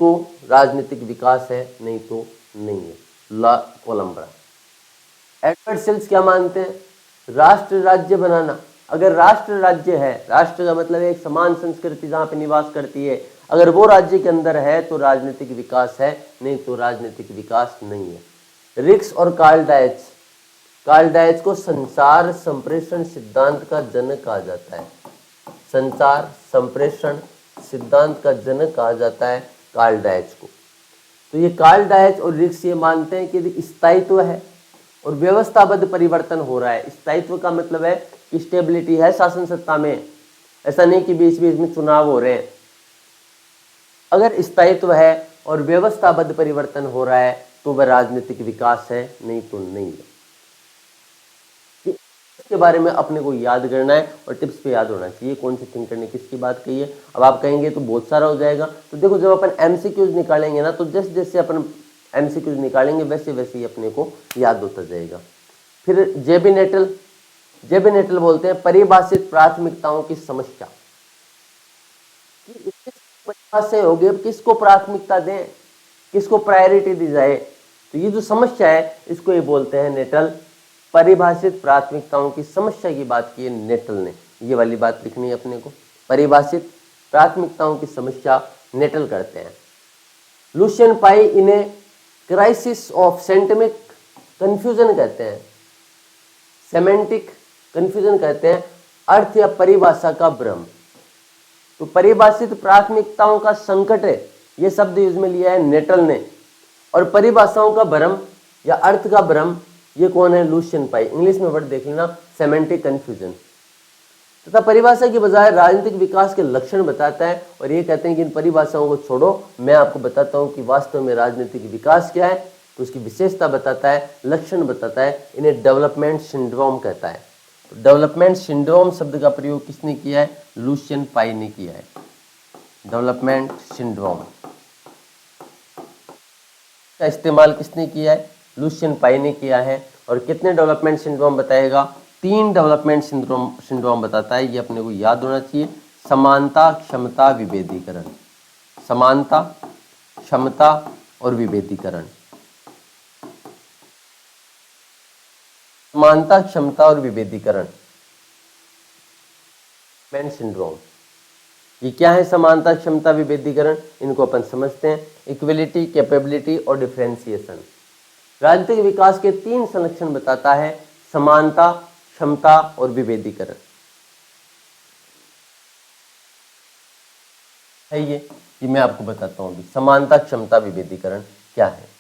तो राजनीतिक विकास है, नहीं तो नहीं है। ला कोलंबरा। एडवर्ड सिल्स क्या मानते हैं? राष्ट्र राज्य बनाना, अगर राष्ट्र राज्य है, राष्ट्र का मतलब है एक समान संस्कृति जहां पे निवास करती है, अगर वो राज्य के अंदर है तो राजनीतिक विकास है, नहीं तो राजनीतिक विकास नहीं है। रिक्स और कार्ल डायच को संचार संप्रेषण सिद्धांत का जनक कहा जाता है। संचार संप्रेषण सिद्धांत का जनक कहा जाता है कार्ल डायच को। तो ये कार्ल डायच और रिक्स ये मानते हैं कि स्थायित्व है और व्यवस्थाबद्ध परिवर्तन हो रहा है। स्थायित्व का मतलब है कि स्टेबिलिटी है शासन सत्ता में, ऐसा नहीं कि बीच बीच में चुनाव हो रहे हैं। अगर स्थायित्व है और व्यवस्थाबद्ध परिवर्तन हो रहा है तो वह राजनीतिक विकास है, नहीं तो नहीं है। इसके बारे में अपने को याद करना है और टिप्स पे याद होना चाहिए कौन से थिंकर ने किसकी बात कही है। अब आप कहेंगे तो बहुत सारा हो जाएगा, तो देखो जब अपन एमसीक्यूज निकालेंगे ना, तो जैसे जैसे अपन एमसीक्यूज निकालेंगे वैसे वैसे ही अपने को याद होता जाएगा। फिर जेबी नेटल बोलते हैं परिभाषित प्राथमिकताओं की समस्या। से होगी, अब किसको प्राथमिकता दें, किसको प्रायोरिटी दी जाए, तो ये जो समस्या है इसको ये बोलते हैं नेटल परिभाषित प्राथमिकताओं की समस्या की बात की है नेटल ने। ये वाली बात लिखनी है अपने को, परिभाषित प्राथमिकताओं की समस्या नेटल करते हैं। लुशियन पाई इन्हें क्राइसिस ऑफ सेंटमिक कंफ्यूजन कहते हैं, सेमेंटिक कंफ्यूजन कहते हैं, अर्थ या परिभाषा का भ्रम। तो परिभाषित प्राथमिकताओं का संकट है, ये शब्द यूज में लिया है नेटल ने। और परिभाषाओं का भ्रम या अर्थ का भ्रम, ये कौन है? लुशियन पाई। इंग्लिश में वर्ड देख लेना, सेमेंटिक कंफ्यूजन। तथा परिभाषा की बजाय राजनीतिक विकास के लक्षण बताता है और ये कहते हैं कि इन परिभाषाओं को छोड़ो, मैं आपको बताता हूं कि वास्तव में राजनीतिक विकास क्या है। तो उसकी विशेषता बताता है, लक्षण बताता है, इन्हें डेवलपमेंट सिंड्रोम कहता है। तो डेवलपमेंट सिंड्रोम शब्द का प्रयोग किसने किया है? लुशियन पाई ने किया है। डेवलपमेंट सिंड्रोम का इस्तेमाल किसने किया है? लुशियन पाई ने किया है। और कितने डेवलपमेंट सिंड्रोम बताएगा? 3 डेवलपमेंट सिंड्रोम बताता है, ये अपने को याद होना चाहिए। समानता, क्षमता, विभेदीकरण। समानता, क्षमता और विभेदीकरण। समानता, क्षमता और विभेदीकरण सिंड्रोम। ये क्या है? समानता, क्षमता, विभेदीकरण। इनको अपन समझते हैं। इक्वलिटी, कैपेबिलिटी और डिफरेंशिएशन। राजनीतिक विकास के 3 संलक्षण बताता है, समानता, क्षमता और विभेदीकरण है। ये मैं आपको बताता हूं अभी, समानता, क्षमता, विभेदीकरण क्या है।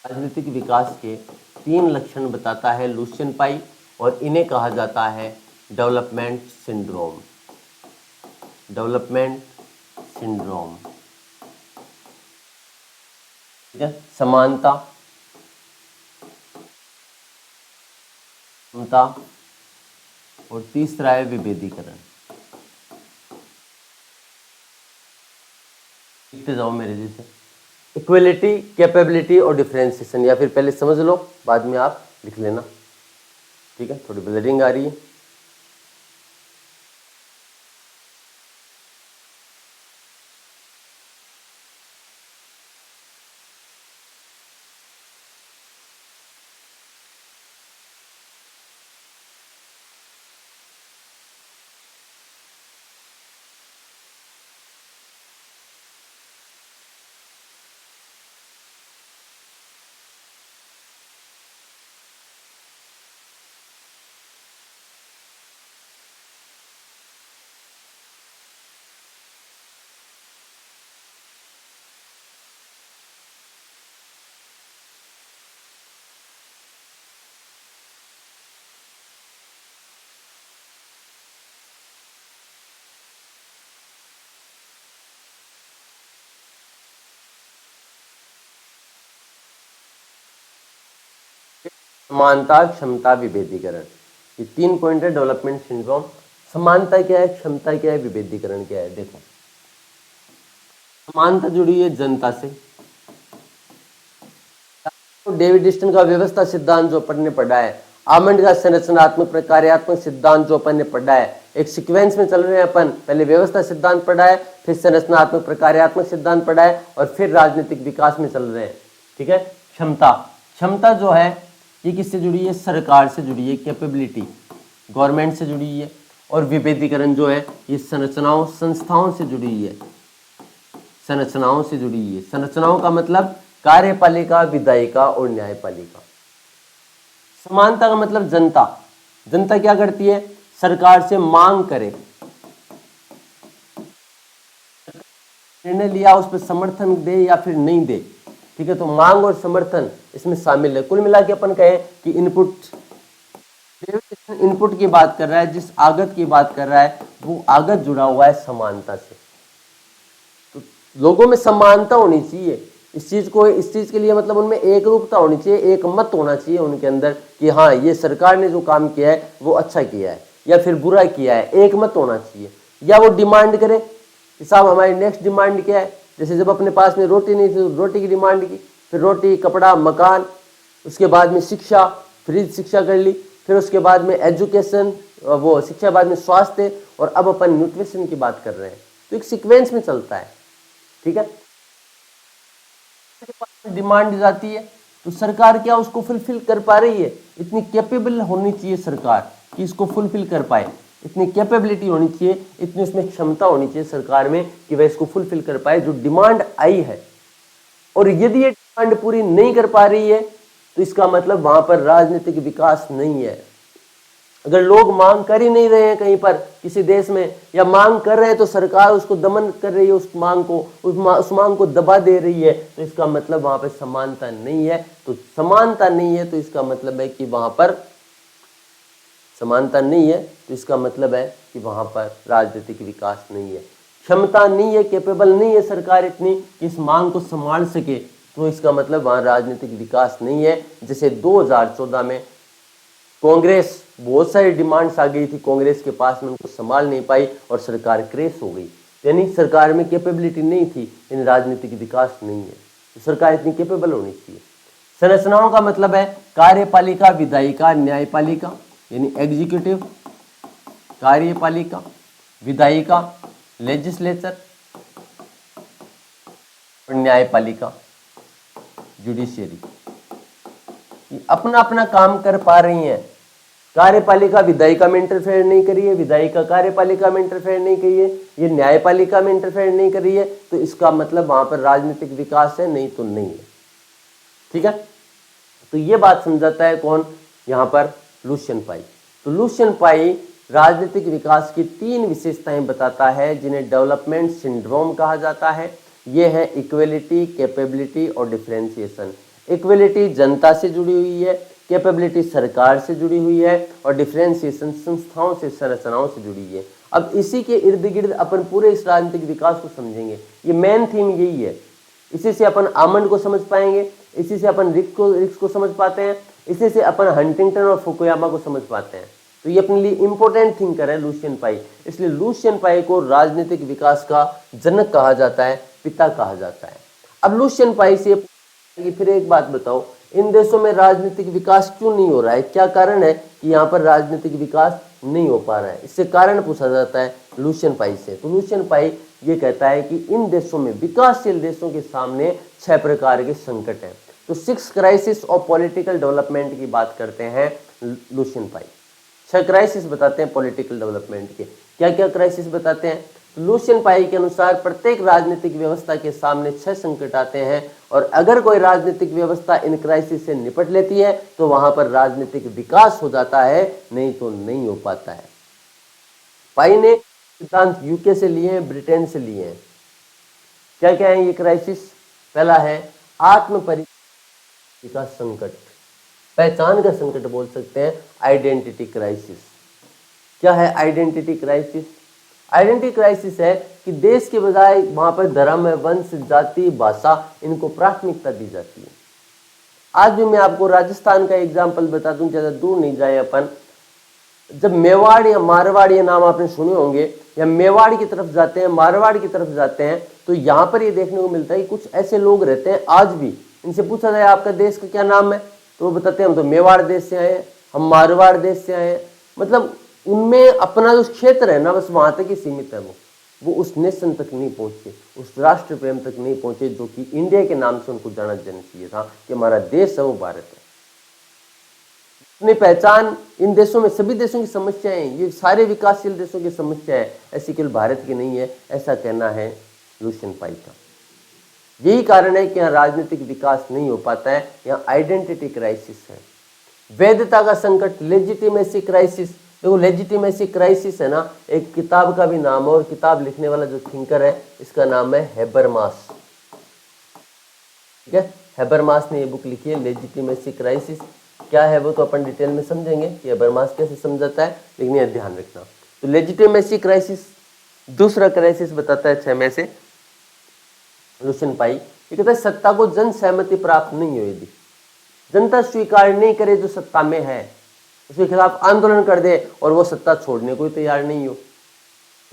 राजनीतिक विकास के 3 लक्षण बताता है लुशियन पाई और इन्हें कहा जाता है डेवलपमेंट सिंड्रोम। डेवलपमेंट सिंड्रोम, ठीक है। समानता, क्षमता और तीसरा है विभेदीकरण। लिखते जाओ मेरे जैसे, इक्वलिटी, कैपेबिलिटी और डिफरेंशिएशन, या फिर पहले समझ लो बाद में आप लिख लेना, ठीक है। थोड़ी ब्लरिंग आ रही है। समानता, क्षमता, विभेदीकरण, ये 3 पॉइंट है डेवलपमेंट सिंड्रोम। समानता क्या है, क्षमता क्या है, विभेदीकरण क्या है। देखो, समानता जुड़ी है जनता से। डेविड डिस्टन का व्यवस्था सिद्धांत जो अपन ने पढ़ा है, आमंड का संरचनात्मक प्रकार्यात्मक सिद्धांत जो अपन ने पढ़ा है, एक सीक्वेंस में चल रहे हैं अपन। पहले व्यवस्था सिद्धांत पढ़ा है, फिर संरचनात्मक प्रकार्यात्मक सिद्धांत पढ़ा है, और फिर राजनीतिक विकास में चल रहे हैं। ठीक है। क्षमता, क्षमता जो है ये किससे जुड़ी है, सरकार से जुड़ी है, कैपेबिलिटी गवर्नमेंट से जुड़ी है। और विभेदीकरण जो है ये संरचनाओं संस्थाओं से जुड़ी है, संरचनाओं से जुड़ी है। संरचनाओं का मतलब कार्यपालिका, विधायिका और न्यायपालिका। समानता का मतलब जनता, जनता क्या करती है, सरकार से मांग करे, निर्णय लिया उस पर समर्थन दे या फिर नहीं दे। ठीक है, तो मांग और समर्थन इसमें शामिल है। कुल मिला के अपन कहें कि इनपुट की बात कर रहा है, जिस आगत की बात कर रहा है वो आगत जुड़ा हुआ है समानता से। तो लोगों में समानता होनी चाहिए, इस चीज के लिए मतलब उनमें एक रूपता होनी चाहिए, एक मत होना चाहिए उनके अंदर कि हाँ ये सरकार ने जो काम किया है वो अच्छा किया है या फिर बुरा किया है, एक मत होना चाहिए। या वो डिमांड करे कि साहब हमारी नेक्स्ट डिमांड क्या है, जैसे जब अपने पास में रोटी नहीं थी तो रोटी की डिमांड की, फिर रोटी, कपड़ा, मकान, उसके बाद में शिक्षा, फ्री शिक्षा कर ली, फिर उसके बाद में एजुकेशन, वो शिक्षा, बाद में स्वास्थ्य, और अब अपन न्यूट्रिशन की बात कर रहे हैं। तो एक सीक्वेंस में चलता है। ठीक है, डिमांड जाती है तो सरकार क्या उसको फुलफिल कर पा रही है, इतनी कैपेबल होनी चाहिए सरकार कि इसको फुलफिल कर पाए, इतनी कैपेबिलिटी होनी चाहिए, इतनी उसमें क्षमता होनी चाहिए सरकार में कि वह इसको फुलफिल कर पाए जो डिमांड आई है। और यदि ये डिमांड पूरी नहीं कर पा रही है तो इसका मतलब वहां पर राजनीतिक विकास नहीं है। अगर लोग मांग कर ही नहीं रहे हैं कहीं पर किसी देश में, या मांग कर रहे हैं तो सरकार उसको दमन कर रही है, उस मांग को, उस मांग को दबा दे रही है, तो इसका मतलब वहां पर समानता नहीं है। तो समानता नहीं है तो इसका मतलब है कि वहां पर समानता नहीं है, तो इसका मतलब है कि वहां पर राजनीतिक विकास नहीं है। क्षमता नहीं है, कैपेबल नहीं है सरकार इतनी कि इस मांग को संभाल सके, तो इसका मतलब वहां राजनीतिक विकास नहीं है। जैसे 2014 में कांग्रेस, बहुत सारी डिमांड्स आ गई थी कांग्रेस के पास में, उनको संभाल नहीं पाई और सरकार क्रैश हो गई। यानी सरकार में कैपेबिलिटी नहीं थी, इन राजनीतिक विकास नहीं है। तो सरकार इतनी कैपेबल होनी चाहिए। संरचनाओं का मतलब है कार्यपालिका, विधायिका, न्यायपालिका, यानी एग्जीक्यूटिव, कार्यपालिका, विधायिका, लेजिस्लेचर, और न्यायपालिका, जुडिशियरी। अपना अपना काम कर पा रही हैं। कार्यपालिका विधायिका में इंटरफेयर नहीं करी है, विधायिका कार्यपालिका में इंटरफेयर नहीं करी है, ये न्यायपालिका में इंटरफेयर नहीं करी है, तो इसका मतलब वहां पर राजनीतिक विकास है, नहीं तो नहीं है। ठीक है, तो ये बात समझाता है कौन, यहां पर लुशियन पाई। तो लुशियन पाई राजनीतिक विकास की 3 विशेषताएं बताता है जिन्हें डेवलपमेंट सिंड्रोम कहा जाता है। ये है इक्वलिटी, कैपेबिलिटी और डिफरेंशिएशन। इक्वलिटी जनता से जुड़ी हुई है, कैपेबिलिटी सरकार से जुड़ी हुई है, और डिफरेंशिएशन संस्थाओं से, संरचनाओं से जुड़ी है। अब इसी के इर्द गिर्द अपन पूरे इस राजनीतिक विकास को समझेंगे। ये मेन थीम यही है। इसी से अपन आमंड को समझ पाएंगे, इसी से अपन रिक्स को समझ पाते हैं, इसी से अपन हंटिंगटन और फुकुयामा को समझ पाते हैं। तो ये अपने लिए इंपॉर्टेंट थिंकर है लुशियन पाई। इसलिए लुशियन पाई को राजनीतिक विकास का जनक कहा जाता है, पिता कहा जाता है। अब लुशियन पाई से फिर एक बात बताओ, इन देशों में राजनीतिक विकास क्यों नहीं हो रहा है, क्या कारण है कि यहाँ पर राजनीतिक विकास नहीं हो पा रहा है। इससे कारण पूछा जाता है लुशियन पाई से। तो लुशियन पाई ये कहता है कि इन देशों में, विकासशील देशों के सामने 6 प्रकार के संकट हैं। तो 6 क्राइसिस ऑफ पॉलिटिकल डेवलपमेंट की बात करते हैं लुशियन पाई। 6 क्राइसिस बताते हैं पॉलिटिकल डेवलपमेंट के। क्या क्या क्राइसिस बताते हैं, लुशियन पाई के अनुसार प्रत्येक राजनीतिक व्यवस्था के सामने 6 संकट आते हैं, और अगर कोई राजनीतिक व्यवस्था इन क्राइसिस से निपट लेती है तो वहां पर राजनीतिक विकास हो जाता है, नहीं तो नहीं हो पाता है। पाई ने सिद्धांत यूके से लिए हैं, ब्रिटेन से लिए हैं। क्या क्या है ये क्राइसिस, पहला है आत्म परिचय का संकट, पहचान का संकट बोल सकते हैं, आइडेंटिटी क्राइसिस। क्या है आइडेंटिटी क्राइसिस, आइडेंटिटी क्राइसिस है कि देश के बजाय वहां पर धर्म, वंश, जाति, भाषा, इनको प्राथमिकता दी जाती है। आज भी मैं आपको राजस्थान का एग्जाम्पल बता दूं, ज्यादा दूर नहीं जाए अपन। जब मेवाड़ या मारवाड़ ये नाम आपने सुने होंगे, या मेवाड़ की तरफ जाते हैं, मारवाड़ की तरफ जाते हैं, तो यहाँ पर ये देखने को मिलता है कि कुछ ऐसे लोग रहते हैं आज भी। इनसे पूछा जाए आपका देश का क्या नाम है, तो वो बताते हैं हम तो मेवाड़ देश से आए हैं, हम मारवाड़ देश से आए हैं। मतलब उनमें अपना जो क्षेत्र है ना, बस वहां तक ही सीमित है। वो उस नेशन तक नहीं पहुंचे, उस राष्ट्र प्रेम तक नहीं पहुंचे जो कि इंडिया के नाम से उनको जाना जाना चाहिए था कि हमारा देश है वो भारत है। अपनी पहचान इन देशों में, सभी देशों की समस्याएं, ये सारे विकासशील देशों की समस्या है, ऐसी केवल भारत की नहीं है, ऐसा कहना है लुसियन पाई का। यही कारण है कि यहाँ राजनीतिक विकास नहीं हो पाता है, यहाँ आइडेंटिटी क्राइसिस है, वैधता का संकट, लेजिटिमेसी क्राइसिस। देखो लेजिटिमेसी क्राइसिस है ना, एक किताब का भी नाम है, और किताब लिखने वाला जो थिंकर है इसका नाम है हेबरमास। ठीक है, हेबरमास ने ये बुक लिखी है लेजिटिमेसी क्राइसिस। क्या है वो तो अपन डिटेल में समझेंगे कि हेबरमास कैसे समझाता है, लेकिन यह ध्यान रखना। तो लेजिटिमेसी क्राइसिस दूसरा क्राइसिस बताता है 6 में से लुसियन पाई। ये कहता है सत्ता को जन सहमति प्राप्त नहीं हो, यदि जनता स्वीकार नहीं करे जो सत्ता में है, उसके खिलाफ आंदोलन कर दे और वो सत्ता छोड़ने को तैयार नहीं हो।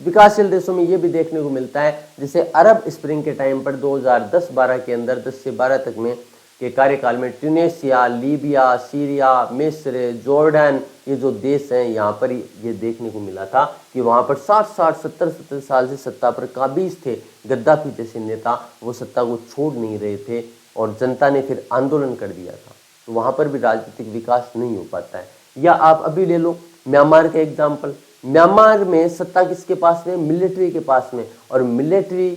विकासशील देशों में ये भी देखने को मिलता है, जैसे अरब स्प्रिंग के टाइम पर 2010-12 के अंदर 10 से 12 तक में के कार्यकाल में ट्यूनीशिया, लीबिया, सीरिया, मिस्र, जॉर्डन, ये जो देश हैं यहाँ पर ये देखने को मिला था कि वहाँ पर 60-60, 70-70 साल से सत्ता पर काबिज थे गद्दाफी जैसे नेता, वो सत्ता को छोड़ नहीं रहे थे और जनता ने फिर आंदोलन कर दिया था। तो वहाँ पर भी राजनीतिक विकास नहीं हो पाता है। या आप अभी ले लो म्यांमार का एग्जाम्पल। म्यांमार में सत्ता किसके पास में, मिलिट्री के पास में, और मिलिट्री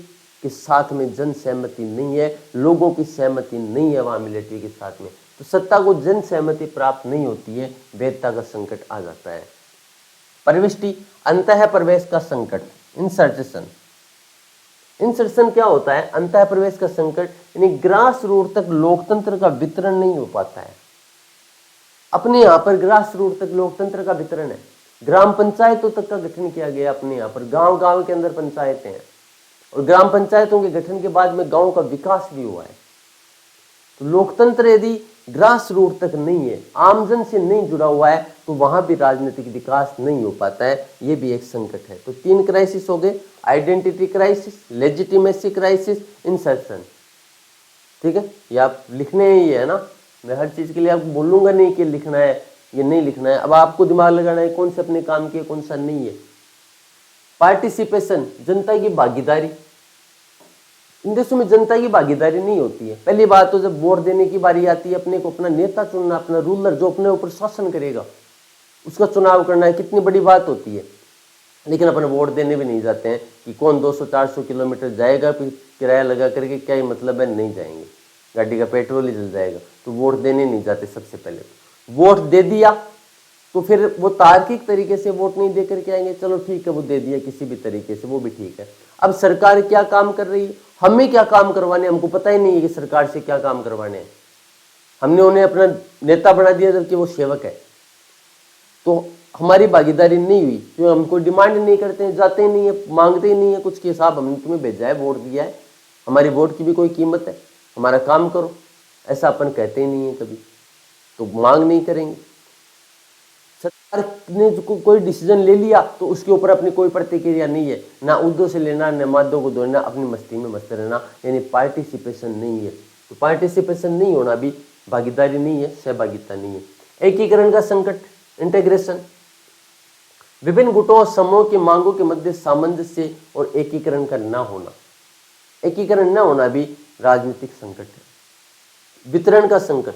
के साथ में जन सहमति नहीं है, लोगों की सहमति नहीं है वहां मिलिट्री के साथ में, तो सत्ता को जन सहमति प्राप्त नहीं होती है, वैधता का संकट आ जाता है। परिविष्टि, अंतः प्रवेश का संकट, इंसर्शन। इंसर्शन क्या होता है, अंतः प्रवेश का संकट, यानी ग्रास रूट तक लोकतंत्र का वितरण नहीं हो पाता है। अपने यहाँ पर ग्रास रूट तक लोकतंत्र का वितरण है, ग्राम पंचायतों तक का गठन किया गया अपने यहाँ पर, गांव गांव के अंदर पंचायतें हैं, और ग्राम पंचायतों के गठन के बाद में गांव का विकास भी हुआ है। तो लोकतंत्र यदि ग्रास रूट तक नहीं है, आमजन से नहीं जुड़ा हुआ है, तो वहां भी राजनीतिक विकास नहीं हो पाता है, ये भी एक संकट है। तो 3 क्राइसिस हो गए, identity crisis, legitimacy crisis, insertion. ठीक है, ये आप लिखने ही है ना, मैं हर चीज के लिए आपको बोलूंगा नहीं कि लिखना है, ये नहीं लिखना है, अब आपको दिमाग लगाना है कौन से अपने काम के कौन सा नहीं है। पार्टिसिपेशन, जनता की भागीदारी, इन देशों में जनता की भागीदारी नहीं होती है। पहली बात तो जब वोट देने की बारी आती है, अपने को अपना नेता चुनना, अपना रूलर जो अपने ऊपर शासन करेगा उसका चुनाव करना है, कितनी बड़ी बात होती है। लेकिन अपन वोट देने भी नहीं जाते हैं कि कौन 200-400 किलोमीटर जाएगा, फिर किराया लगा करके क्या ही मतलब है, नहीं जाएंगे, गाड़ी का पेट्रोल ही जल जाएगा, तो वोट देने नहीं जाते। सबसे पहले वोट दे दिया तो फिर वो तार्किक तरीके से वोट नहीं दे करके आएंगे, चलो ठीक है वो दे दिया किसी भी तरीके से, वो भी ठीक है। अब सरकार क्या काम कर रही है, हमें क्या काम करवाने, हमको पता ही नहीं है कि सरकार से क्या काम करवाने हैं। हमने उन्हें अपना नेता बना दिया जबकि वो सेवक है, तो हमारी भागीदारी नहीं हुई, तो हमको डिमांड नहीं करते हैं, जाते ही नहीं है, मांगते ही नहीं है कुछ के हिसाब, हमने तुम्हें भेजा है, वोट दिया है, हमारी वोट की भी कोई कीमत है, हमारा काम करो, ऐसा अपन कहते ही नहीं है कभी, तो मांग नहीं करेंगे। सरकार ने जो कोई डिसीजन ले लिया तो उसके ऊपर अपनी कोई प्रतिक्रिया नहीं है, ना उद्दों से लेना, न मादों को दौड़ना, अपनी मस्ती में मस्त रहना, यानी पार्टिसिपेशन नहीं है। तो पार्टिसिपेशन नहीं होना भी भागीदारी नहीं है, सहभागिता नहीं है। एकीकरण का संकट, इंटीग्रेशन, विभिन्न गुटों और समूह की मांगों के मध्य सामंजस्य और एकीकरण का न होना, एकीकरण न होना भी राजनीतिक संकट है। वितरण का संकट,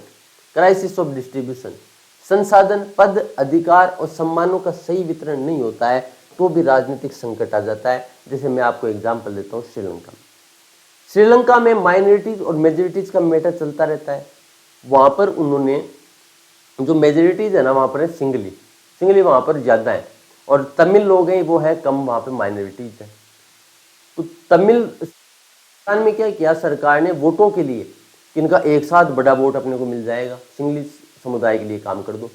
क्राइसिस ऑफ डिस्ट्रीब्यूशन, संसाधन, पद, अधिकार और सम्मानों का सही वितरण नहीं होता है तो भी राजनीतिक संकट आ जाता है। जैसे मैं आपको एग्जांपल देता हूँ, श्रीलंका में, श्रीलंका में माइनॉरिटीज और मेजोरिटीज का मैटर चलता रहता है। वहां पर उन्होंने जो मेजोरिटीज है ना, वहां पर है सिंगली वहां पर ज्यादा है, और तमिल लोग हैं वो है कम, वहां पर माइनॉरिटीज है। तो तमिल में क्या किया सरकार ने, वोटों के लिए इनका एक साथ बड़ा वोट अपने को मिल जाएगा, सिंगली समुदाय के लिए काम कर दो।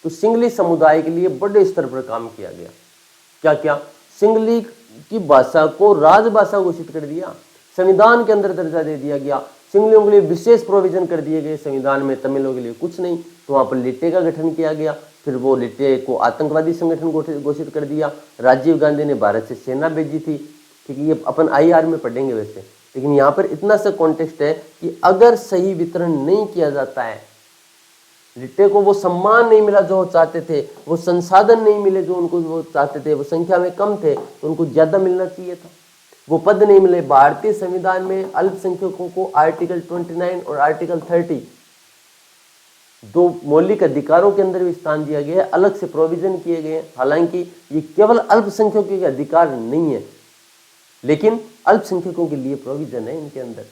तो सिंगली समुदाय के लिए बड़े स्तर पर काम किया गया। क्या क्या, सिंगली की भाषा को राजभाषा घोषित कर दिया, संविधान के अंदर दर्जा दे दिया गया, सिंगलियों के लिए विशेष प्रोविजन कर दिए गए संविधान में, तमिलों के लिए कुछ नहीं। तो वहां पर लिट्टे का गठन किया गया, फिर वो लिट्टे को आतंकवादी संगठन घोषित कर दिया। राजीव गांधी ने भारत से सेना भेजी थी, ठीक है, ये अपन IR में पढ़ेंगे वैसे, लेकिन यहाँ पर इतना सा कॉन्टेक्स्ट है कि अगर सही वितरण नहीं किया जाता है, लिट्टे को वो सम्मान नहीं मिला जो वो चाहते थे, वो संसाधन नहीं मिले जो उनको वो चाहते थे, वो संख्या में कम थे तो उनको ज्यादा मिलना चाहिए था, वो पद नहीं मिले। भारतीय संविधान में अल्पसंख्यकों को आर्टिकल 29 और आर्टिकल 30 दो मौलिक अधिकारों के अंदर भी स्थान दिया गया है, अलग से प्रोविजन किए गए हैं। हालांकि ये केवल अल्पसंख्यकों के अधिकार नहीं है, लेकिन अल्पसंख्यकों के लिए प्रोविजन है इनके अंदर।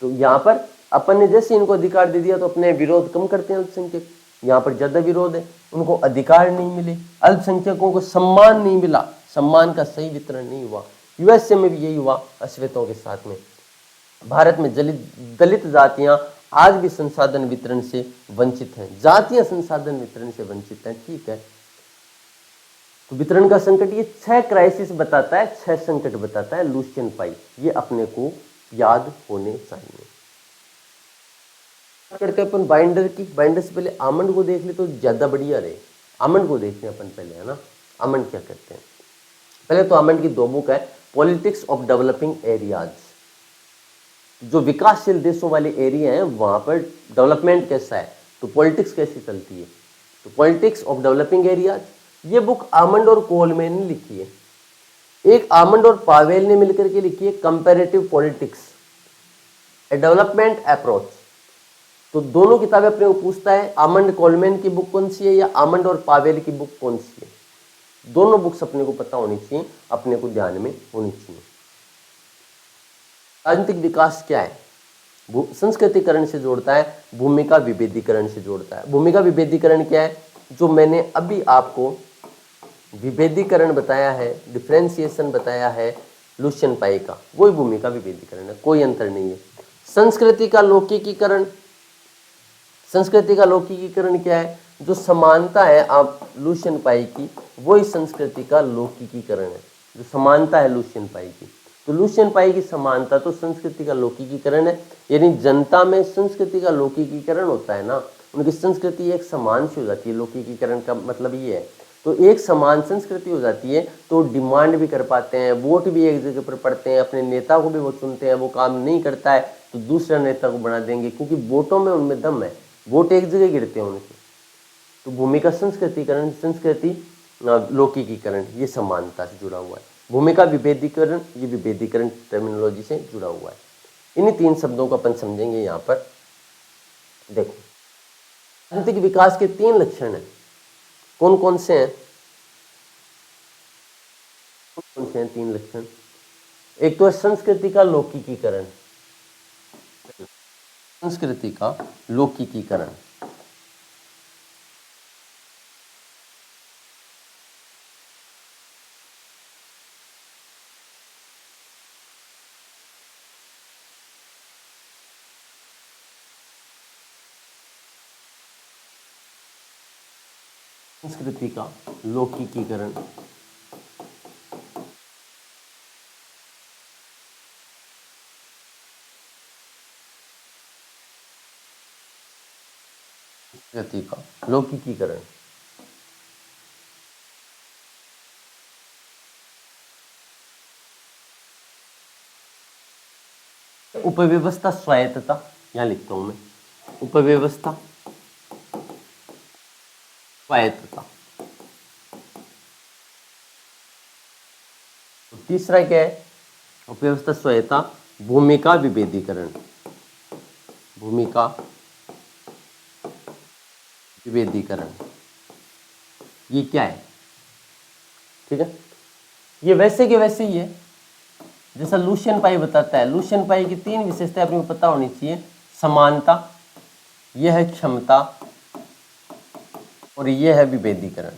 तो यहाँ पर अपन ने जैसे इनको अधिकार दे दिया तो अपने विरोध कम करते हैं अल्पसंख्यक, यहाँ पर ज्यादा विरोध है, उनको अधिकार नहीं मिले, अल्पसंख्यकों को सम्मान नहीं मिला, सम्मान का सही वितरण नहीं हुआ। USA में भी यही हुआ अश्वेतों के साथ में। भारत में दलित जातियां आज भी संसाधन वितरण से वंचित हैं, जातियां संसाधन वितरण से वंचित हैं, ठीक है। तो वितरण का संकट ये 6 क्राइसिस बताता है, 6 संकट बताता है लुशियन पाई, ये अपने को याद होने चाहिए। करके अपन बाइंडर की, बाइंडर से पहले आमंड को देख ले तो ज्यादा बढ़िया रहे। आमंड को देखते हैं अपन पहले, है ना। आमंड क्या करते हैं, पहले तो आमंड की 2 बुक है, पॉलिटिक्स ऑफ डेवलपिंग एरियाज, जो विकासशील देशों वाले एरिया हैं वहां पर डेवलपमेंट कैसा है, तो पॉलिटिक्स कैसी चलती है, तो पॉलिटिक्स ऑफ डेवलपिंग एरियाज, ये बुक आमंड और कोलमैन ने लिखी है। एक आमंड और पावेल ने मिलकर के लिखी है कंपैरेटिव पॉलिटिक्स ए डेवलपमेंट अप्रोच। तो दोनों किताबें अपने को पूछता है आमंड कोलमैन की बुक कौन सी है या आमंड और पावेल की बुक कौन सी है। दोनों बुक्स अपने को पता होनी चाहिए, अपने को ध्यान में होनी चाहिए। राजनीतिक विकास क्या है, संस्कृतिकरण से जोड़ता है, भूमिका विभेदीकरण से जोड़ता है। भूमिका विभेदीकरण क्या है, जो मैंने अभी आपको विभेदीकरण बताया है, डिफरेंशिएशन बताया है लुशियन पाई का, वही भूमिका विभेदीकरण है, कोई अंतर नहीं है। संस्कृति का लौकिकीकरण, संस्कृति का लौकिकीकरण क्या है, जो समानता है आप लुशियन पाई की, वही संस्कृति का लौकिकीकरण है। जो समानता है लुशियन पाई की, तो लुशियन पाई की समानता तो संस्कृति का लौकिकीकरण है। यानी जनता में संस्कृति का लौकिकीकरण होता है ना, उनकी संस्कृति एक समान सी हो जाती है। लौकिकीकरण का मतलब ये है, तो एक समान संस्कृति हो जाती है तो डिमांड भी कर पाते हैं, वोट भी एक जगह पर पड़ते हैं, अपने नेता को भी वो चुनते हैं। वो काम नहीं करता है तो दूसरा नेता को बना देंगे, क्योंकि वोटों में उनमें दम है, वोट एक जगह गिरते हैं उनके। तो भूमिका संस्कृतिकरण, संस्कृति लौकिकीकरण, ये समानता से जुड़ा हुआ है। भूमिका विभेदीकरण, ये विभेदीकरण टर्मिनोलॉजी से जुड़ा हुआ है। इन्हीं 3 शब्दों को अपन समझेंगे यहाँ पर। देखो, राजनीतिक विकास के 3 लक्षण हैं, कौन कौन से हैं, कौन से हैं 3 लक्षण। एक तो है संस्कृति का लौकिकीकरण, संस्कृति का लौकिकीकरण। संस्कृति का लौकिकीकरण, संस्कृति का लौकिकीकरण। उपव्यवस्था स्वायत्तता, यहां लिखता हूं मैं, उपव्यवस्था स्वायत्तता। तो तीसरा क्या है, उपव्यवस्था स्वायत्तता, भूमिका विभेदीकरण, भूमिका विभेदीकरण। ये क्या है, ठीक है, ये वैसे के वैसे ही है जैसा लुशियन पाई बताता है। लुशियन पाई की 3 विशेषताएं अपने को पता होनी चाहिए, समानता, यह है क्षमता, और यह है विभेदीकरण।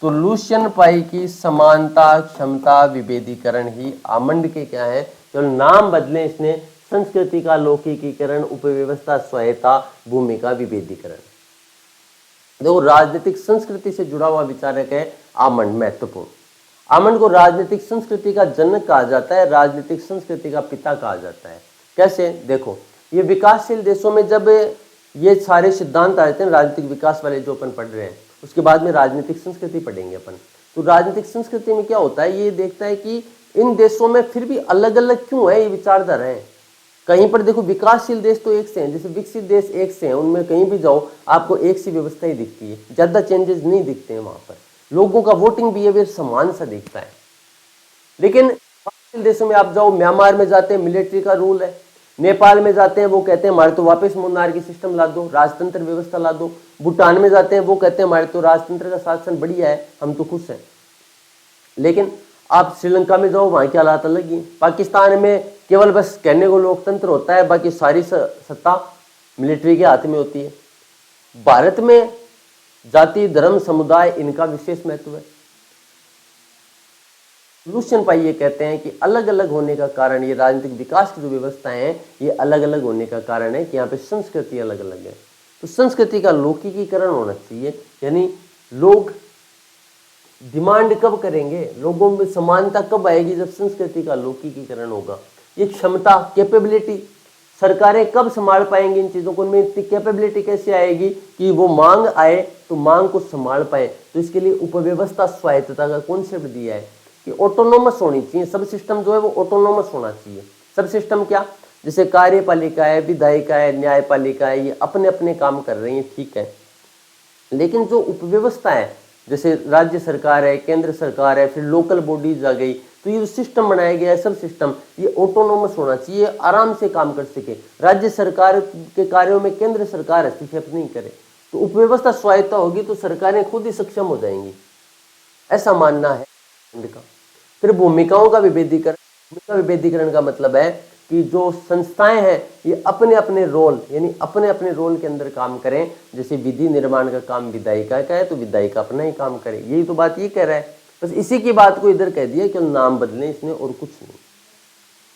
तो लुशियन पाई की समानता, क्षमता, विभेदीकरण ही आमंड के क्या है, केवल नाम बदले इसने, संस्कृति का लौकिकीकरण, उपव्यवस्था स्वायत्तता, भूमिका विभेदीकरण। देखो, राजनीतिक संस्कृति से जुड़ा हुआ विचारक है आमंड, महत्वपूर्ण। आमंड को राजनीतिक संस्कृति का जनक कहा जाता है, राजनीतिक संस्कृति का पिता कहा जाता है। कैसे? देखो, ये विकासशील देशों में जब ये सारे सिद्धांत आ जाते हैं राजनीतिक विकास वाले जो अपन पढ़ रहे हैं, उसके बाद में राजनीतिक संस्कृति पढ़ेंगे अपन। तो राजनीतिक संस्कृति में क्या होता है, ये देखता है कि इन देशों में फिर भी अलग अलग क्यों है ये विचारधारा है। कहीं पर देखो विकासशील देश तो एक से हैं, जैसे विकसित देश एक से हैं, उनमें कहीं भी जाओ आपको एक सी व्यवस्था ही दिखती है, ज्यादा चेंजेस नहीं दिखते हैं वहां पर, लोगों का वोटिंग बिहेवियर समान सा दिखता है। लेकिन विकासशील देशों में आप जाओ, म्यांमार में जाते हैं मिलिट्री का रूल है, नेपाल में जाते हैं वो कहते हैं हमारे तो वापस मोनार्की सिस्टम ला दो, राजतंत्र व्यवस्था ला दो। भूटान में जाते हैं वो कहते हैं हमारे तो राजतंत्र का शासन बढ़िया है, हम तो खुश हैं। लेकिन आप श्रीलंका में जाओ, वहां की हालात अलग ही। पाकिस्तान में केवल बस कहने को लोकतंत्र होता है, बाकी सारी सत्ता मिलिट्री के हाथ में होती है। भारत में जाति धर्म समुदाय इनका विशेष महत्व है। लुसियन पाई ये कहते हैं कि अलग अलग होने का कारण, ये राजनीतिक विकास की जो व्यवस्थाएं हैं ये अलग अलग होने का कारण है कि यहाँ पे संस्कृति अलग अलग है। तो संस्कृति का लौकिकीकरण होना चाहिए, यानी लोग डिमांड कब करेंगे, लोगों में समानता कब आएगी, जब संस्कृति का लौकिकीकरण होगा। ये क्षमता, कैपेबिलिटी सरकारें कब संभाल पाएंगी इन चीजों को, उनमें इतनी कैपेबिलिटी कैसे आएगी कि वो मांग आए तो मांग को संभाल पाए। तो इसके लिए उपव्यवस्था स्वायत्तता का कॉन्सेप्ट दिया है कि ऑटोनोमस होनी चाहिए, सब सिस्टम जो है वो ऑटोनोमस होना चाहिए। सब सिस्टम क्या, जैसे कार्यपालिका है, विधायिका है, न्यायपालिका है, ये अपने अपने काम कर रही है, ठीक है। लेकिन जो उपव्यवस्था है, जैसे राज्य सरकार है, केंद्र सरकार है, फिर लोकल बॉडीज आ गई, तो ये जो सिस्टम बनाया गया है सब सिस्टम ये ऑटोनोमस होना चाहिए, आराम से काम कर सके। राज्य सरकार के कार्यों में केंद्र सरकार हस्तक्षेप नहीं करे। तो उपव्यवस्था स्वायत्ता होगी तो सरकारें खुद ही सक्षम हो जाएंगी, ऐसा मानना है इनका। फिर भूमिकाओं का विभेदीकरण। भूमिका विभेदीकरण का मतलब है कि जो संस्थाएं हैं ये अपने अपने रोल, यानी अपने अपने रोल के अंदर काम करें। जैसे विधि निर्माण का काम विधायिका का है तो विधायिका अपना ही काम करे, यही तो बात ये कह रहा है। बस इसी की बात को इधर कह दिया कि नाम बदलें इसने और कुछ नहीं।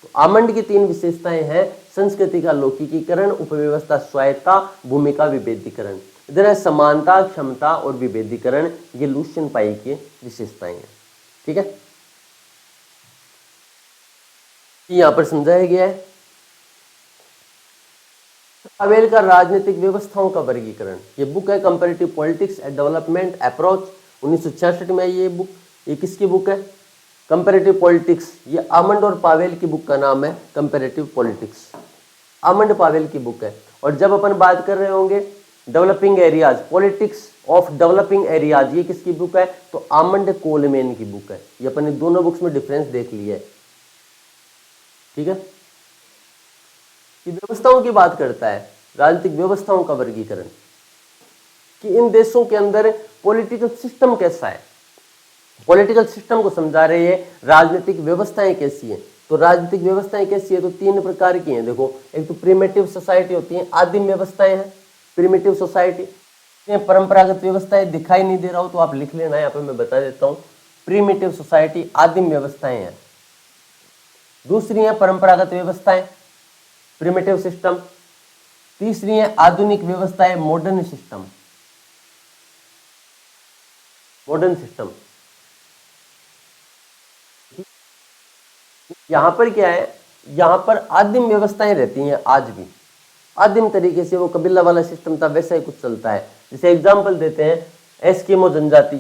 तो आमंड की तीन विशेषताएं हैं, संस्कृति का लौकिकीकरण, उपव्यवस्था स्वायत्ता, भूमिका विभेदीकरण। इधर है समानता, क्षमता और विभेदीकरण, ये लुसियन पाई की विशेषताएं हैं, ठीक है। यहां पर समझाया गया है पावेल का राजनीतिक व्यवस्थाओं का वर्गीकरण। ये बुक है comparative politics and development approach, 1966 में ये बुक। ये किसकी बुक है? Comparative politics. ये आमंड और पावेल की बुक का नाम है कंपैरेटिव पॉलिटिक्स, आमंड पावेल की बुक है। और जब अपन बात कर रहे होंगे developing areas, politics of developing areas, ये किसकी बुक है? तो आमंड कोलमैन की बुक है। ये अपन ने दोनों बुक्स में डिफरेंस देख लिया है, ठीक है। ये व्यवस्थाओं की बात करता है, राजनीतिक व्यवस्थाओं का वर्गीकरण, कि इन देशों के अंदर पॉलिटिकल सिस्टम कैसा है। पॉलिटिकल सिस्टम को समझा रहे हैं, राजनीतिक व्यवस्थाएं कैसी हैं। तो राजनीतिक व्यवस्थाएं कैसी है, तो तीन प्रकार की हैं। देखो, एक तो प्रिमिटिव सोसाइटी होती है, आदिम व्यवस्थाएं हैं प्रिमिटिव सोसाइटी। परंपरागत व्यवस्थाएं दिखाई नहीं दे रहा हो तो आप लिख लेना, यहाँ पे मैं बता देता हूँ। प्रिमिटिव सोसाइटी आदिम व्यवस्थाएं हैं। दूसरी है परंपरागत व्यवस्थाएं, प्रिमिटिव सिस्टम। तीसरी है आधुनिक व्यवस्थाएं, मॉडर्न सिस्टम, मॉडर्न सिस्टम। यहां पर क्या है, यहां पर आदिम व्यवस्थाएं रहती हैं आज भी, आदिम तरीके से। वो कबीला वाला सिस्टम था, वैसा ही कुछ चलता है। जैसे एग्जांपल देते हैं, एस्किमो जनजाति,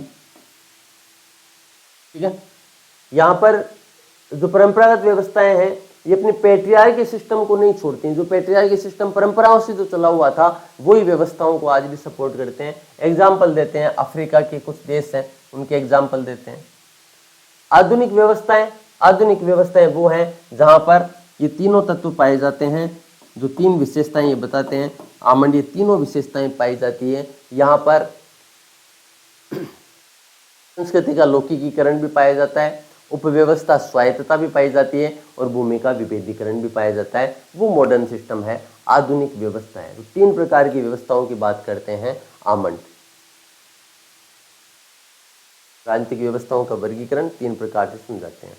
ठीक है। यहां पर जो परंपरागत व्यवस्थाएं हैं ये अपने पैट्रियार्की सिस्टम को नहीं छोड़ती हैं। जो पैट्रियार्की सिस्टम परंपराओं से जो चला हुआ था वही व्यवस्थाओं को आज भी सपोर्ट करते हैं। एग्जाम्पल देते हैं, अफ्रीका के कुछ देश हैं उनके एग्जाम्पल देते हैं। आधुनिक व्यवस्थाएं, आधुनिक व्यवस्थाएं वो हैं जहां पर ये तीनों तत्व पाए जाते हैं। जो तीन विशेषताएं ये बताते हैं आमंड, ये तीनों विशेषताएं पाई जाती है। यहाँ पर संस्कृति का लौकिकीकरण भी पाया जाता है, उपव्यवस्था स्वायत्तता भी पाई जाती है और भूमिका विभेदीकरण भी पाया जाता है। वो मॉडर्न सिस्टम है, आधुनिक व्यवस्था है। तो तीन प्रकार की व्यवस्थाओं की बात करते हैं आमंड। राजनीतिक व्यवस्थाओं का वर्गीकरण तीन प्रकार से समझाते हैं।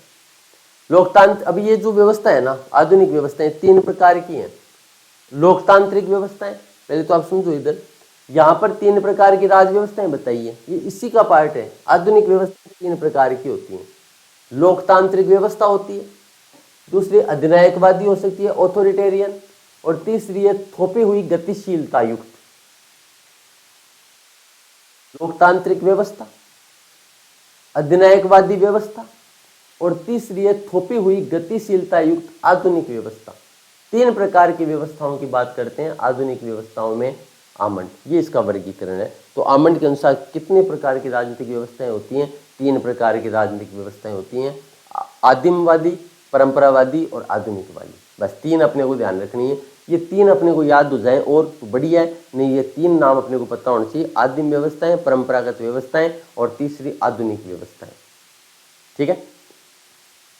लोकतांत्रिक, अब ये जो व्यवस्था है ना, आधुनिक व्यवस्थाएं तीन प्रकार की हैं। लोकतांत्रिक व्यवस्थाएं, पहले तो आप समझो इधर, यहाँ पर तीन प्रकार की राज व्यवस्थाएं बताई है, ये इसी का पार्ट है। आधुनिक व्यवस्था तीन प्रकार की होती हैं। लोकतांत्रिक व्यवस्था होती है दूसरी अधिनायकवादी हो सकती है, ऑथोरिटेरियन, और तीसरी है थोपी हुई गतिशीलता युक्त लोकतांत्रिक व्यवस्था, अधिनायकवादी व्यवस्था, और तीसरी है थोपी हुई गतिशीलता युक्त आधुनिक व्यवस्था। 3 प्रकार की व्यवस्थाओं की बात करते हैं आधुनिक व्यवस्थाओं में आमंड, ये इसका वर्गीकरण है। तो आमंड के अनुसार कितने प्रकार की राजनीतिक व्यवस्थाएं होती हैं? 3 प्रकार की राजनीतिक व्यवस्थाएं होती हैं, आदिमवादी, परंपरावादी और आधुनिकवादी। बस 3 अपने को ध्यान रखनी है, ये 3 अपने को याद हो जाए और तो बढ़िया है, नहीं ये 3 नाम अपने को पता होना चाहिए, आदिम व्यवस्थाएं, परंपरागत व्यवस्थाएं और तीसरी आधुनिक व्यवस्थाएं। ठीक है,